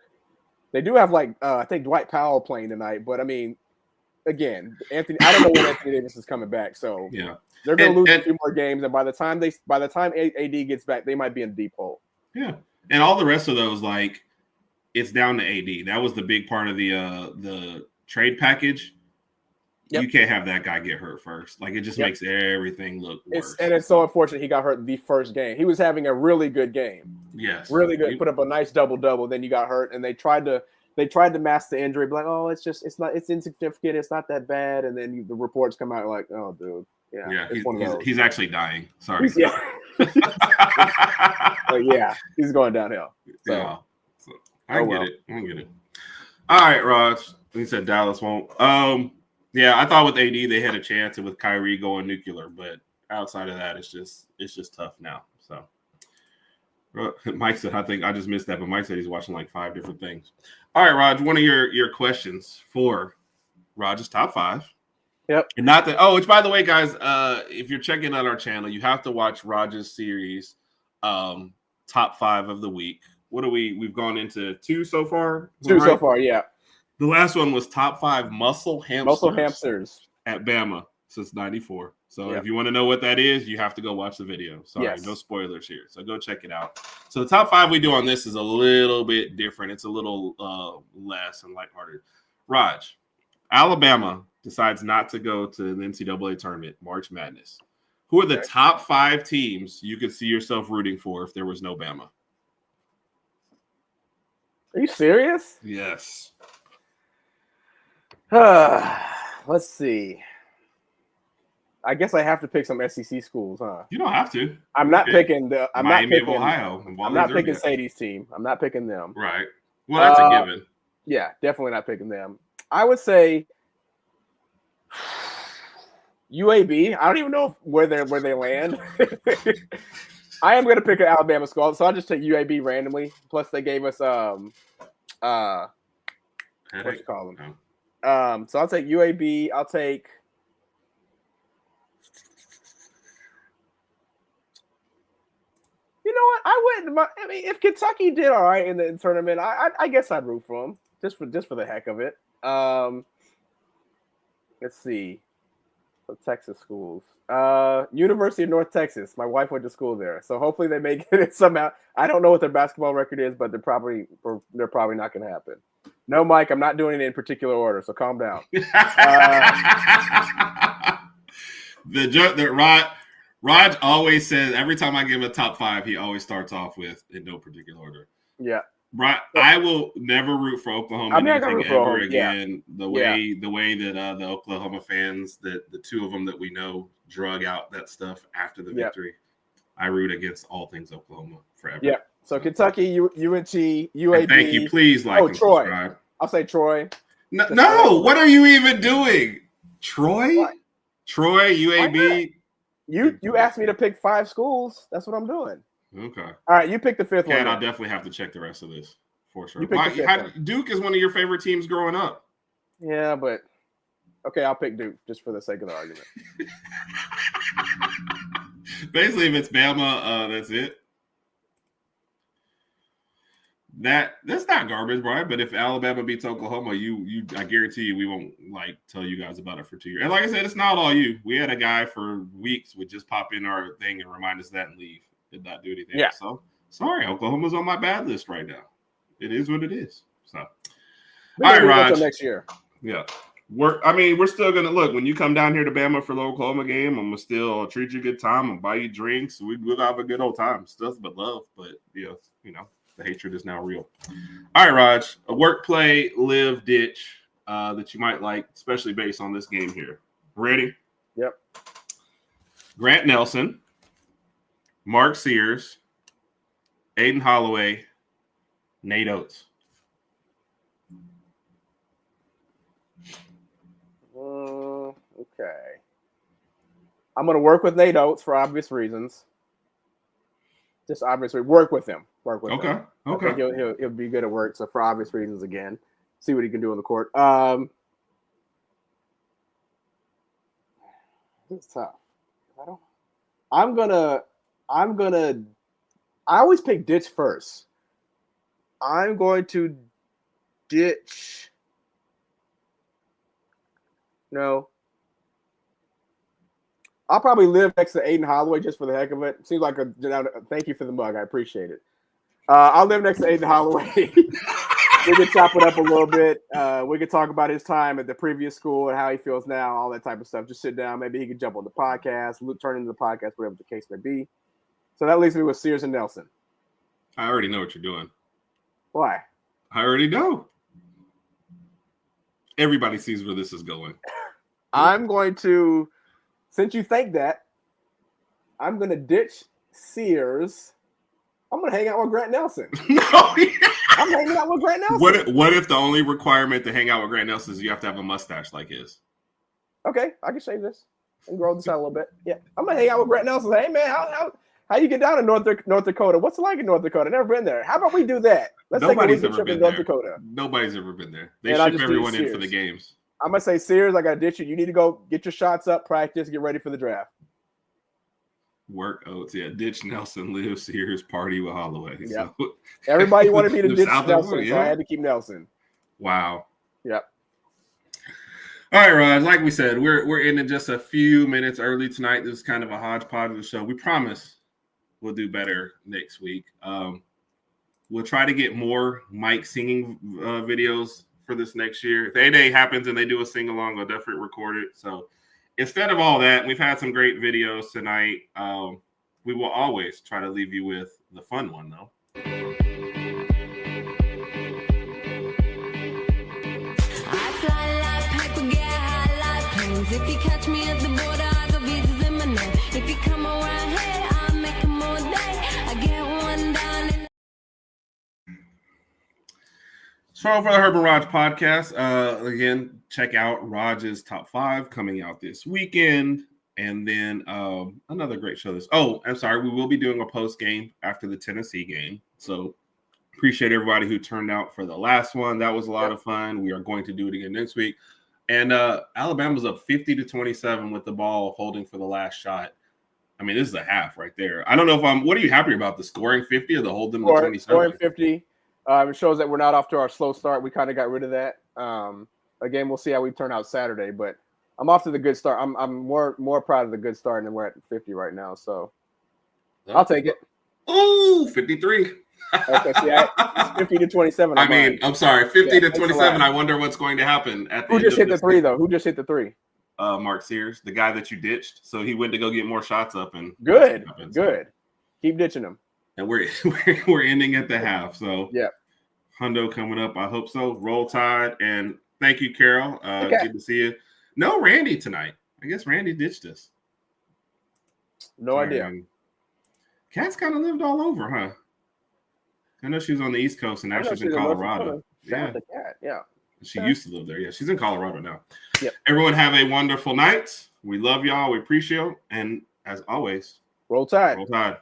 S3: They do have I think Dwight Powell playing tonight, but I mean, again, I don't know when Anthony Davis is coming back. So
S2: yeah,
S3: they're going to lose a few more games, and by the time AD gets back, they might be in a deep hole.
S2: Yeah, and all the rest of those, it's down to AD. That was the big part of the trade package. Yep. You can't have that guy get hurt first. It just makes everything look worse. It's
S3: so unfortunate he got hurt the first game. He was having a really good game.
S2: Yes.
S3: Really good. Put up a nice double-double. Then you got hurt, and they tried to mask the injury, be like, oh, it's insignificant. It's not that bad. And then the reports come out like, oh, dude.
S2: Yeah, he's actually dying. Sorry.
S3: Yeah, he's going downhill. So.
S2: Yeah. So, I get it. All right, Raj. He said Dallas won't. Yeah, I thought with AD they had a chance, and with Kyrie going nuclear, but outside of that, it's just tough now. So Mike said, I think I just missed that, but Mike said he's watching 5 different things. All right, Raj, one of your questions for Raj's top 5.
S3: Yep.
S2: And not that. Oh, which by the way, guys, if you're checking out our channel, you have to watch Raj's series, top 5 of the week. What we've gone into 2 so far.
S3: 2 so far, yeah.
S2: The last one was top 5 muscle hamsters at Bama since '94. So if you want to know what that is, you have to go watch the video. Sorry, no spoilers here. So go check it out. So the top 5 we do on this is a little bit different. It's a little less and lighthearted. Raj, Alabama decides not to go to the NCAA tournament, March Madness. Who are the top 5 teams you could see yourself rooting for if there was no Bama?
S3: Are you serious?
S2: Yes.
S3: Let's see. I guess I have to pick some SEC schools, huh?
S2: You don't have to.
S3: I'm not picking the. I'm
S2: Miami
S3: not picking
S2: Ohio.
S3: I'm not picking Sadie's team. I'm not picking them.
S2: Right. Well, that's a given.
S3: Yeah, definitely not picking them. I would say UAB. I don't even know where they land. I am going to pick an Alabama school, so I'll just take UAB randomly. Plus, they gave us what you call them?
S2: No.
S3: So I'll take UAB. I'll take. You know what? I wouldn't. I mean, if Kentucky did all right in the tournament, I guess I'd root for them just for the heck of it. Let's see. So Texas schools. University of North Texas. My wife went to school there, so hopefully they make it somehow. I don't know what their basketball record is, but they're probably not going to happen. No, Mike, I'm not doing it in particular order, so calm down.
S2: The joke that Raj always says every time I give a top 5, he always starts off with in no particular order.
S3: Yeah.
S2: Right. I will never root for Oklahoma anything ever again. The way that the Oklahoma fans, that the two of them that we know, drug out that stuff after the victory. I root against all things Oklahoma forever.
S3: Yeah. So Kentucky, UNT, UAB.
S2: And thank you. Please like and
S3: Troy.
S2: subscribe.
S3: I'll say Troy.
S2: No. What are you even doing? Troy?
S3: What?
S2: Troy, UAB.
S3: You asked me to pick 5 schools. That's what I'm doing.
S2: Okay.
S3: All right, you pick the 5th one.
S2: And I'll definitely have to check the rest of this for sure.
S3: You pick the 5th one.
S2: Duke is one of your favorite teams growing up.
S3: Yeah, but okay, I'll pick Duke just for the sake of the argument.
S2: Basically, if it's Bama, that's it. That's not garbage, Brian. But if Alabama beats Oklahoma, I guarantee you we won't tell you guys about it for 2 years. And like I said, it's not all you. We had a guy for weeks would just pop in our thing and remind us that and leave. Did not do anything.
S3: Yeah.
S2: So sorry, Oklahoma's on my bad list right now. It is what it is. So all right, Raj.
S3: Next year.
S2: Yeah. We're still gonna look when you come down here to Bama for the Oklahoma game. I'm gonna still treat you a good time and buy you drinks. We'll have a good old time. Stuff but love, but the hatred is now real. All right, Raj. A work, play, live, ditch that you might like, especially based on this game here. Ready?
S3: Yep.
S2: Grant Nelson, Mark Sears, Aiden Holloway, Nate Oates.
S3: Okay. I'm going to work with Nate Oates for obvious reasons. Just obviously work with him.
S2: Okay.
S3: I think he'll be good at work. So for obvious reasons, again, see what he can do on the court. It's tough. I always pick ditch first. I'm going to ditch. No. I'll probably live next to Aiden Holloway just for the heck of it. Seems like thank you for the mug. I appreciate it. I'll live next to Aiden Holloway. We can chop it up a little bit. We can talk about his time at the previous school and how he feels now, all that type of stuff. Just sit down. Maybe he could jump on the podcast, turn into the podcast, whatever the case may be. So that leaves me with Sears and Nelson.
S2: I already know what you're doing.
S3: Why?
S2: I already know. Everybody sees where this is going.
S3: I'm going to, since you think that, I'm going to ditch Sears. I'm going to hang out with Grant Nelson.
S2: No,
S3: I'm hanging out with Grant Nelson.
S2: What if the only requirement to hang out with Grant Nelson is you have to have a mustache like his?
S3: Okay, I can shave this and grow this out a little bit. Yeah, I'm going to hang out with Grant Nelson. Hey, man, how you get down to North Dakota? What's it like in North Dakota? Never been there. How about we do that? Let's take a weekend trip to North Dakota.
S2: Nobody's ever been there. They ship everyone in for the games.
S3: I'm going to say, Sears, I got to ditch you. You need to go get your shots up, practice, get ready for the draft.
S2: Work Oates, yeah. Ditch Nelson, live Sears, party with Holloway.
S3: Yeah.
S2: So,
S3: everybody wanted me to ditch Nelson, so I had to keep Nelson.
S2: Wow.
S3: Yep.
S2: All right, Raj. Like we said, we're ending just a few minutes early tonight. This is kind of a hodgepodge of the show. We promise we'll do better next week. We'll try to get more Mike singing videos for this next year. If A-Day happens and they do a sing-along, I'll definitely record it. So instead of all that, we've had some great videos tonight. We will always try to leave you with the fun one, though.
S7: I fly like paper, get high like planes. If you catch me at the border, I got visas in my name. If you come around here, I'll make them all day. I get one down in
S2: So for the Herb and Rodg podcast, again, check out Rodg's Top 5 coming out this weekend. And then another great show. I'm sorry. We will be doing a post game after the Tennessee game. So appreciate everybody who turned out for the last one. That was a lot of fun. We are going to do it again next week. And Alabama's up 50-27 with the ball holding for the last shot. I mean, this is a half right there. I don't know if what are you happy about? The scoring 50 or the hold them to 27?
S3: Scoring 50. It shows that we're not off to our slow start. We kind of got rid of that. Again, we'll see how we turn out Saturday, but I'm off to the good start. I'm more proud of the good start, and we're at 50 right now. So I'll take it.
S2: Ooh, 53.
S3: Okay, see, it's 50 to 27.
S2: I mean, I'm sorry, 50 to
S3: thanks a
S2: 27.
S3: lot.
S2: I wonder what's going to happen at the
S3: Who
S2: end
S3: just
S2: of
S3: hit the
S2: this
S3: three,
S2: game.
S3: though? Who just hit the three?
S2: Mark Sears, the guy that you ditched. So he went to go get more shots up, and
S3: Good.
S2: happened.
S3: Good. Keep ditching them.
S2: And we're ending at the half. So
S3: Yeah.
S2: Hundo coming up. I hope so. Roll Tide, and thank you, Carol.
S3: Okay.
S2: Good to see you. No Randy tonight. I guess Randy ditched us.
S3: No idea.
S2: Cat's kind of lived all over, huh? I know she was on the East Coast, and now she's in Colorado.
S3: Yeah. Cat. Yeah.
S2: She used to live there. Yeah, she's in Colorado now.
S3: Yep.
S2: Everyone have a wonderful night. We love y'all. We appreciate you. And as always,
S3: Roll Tide.
S2: Roll Tide.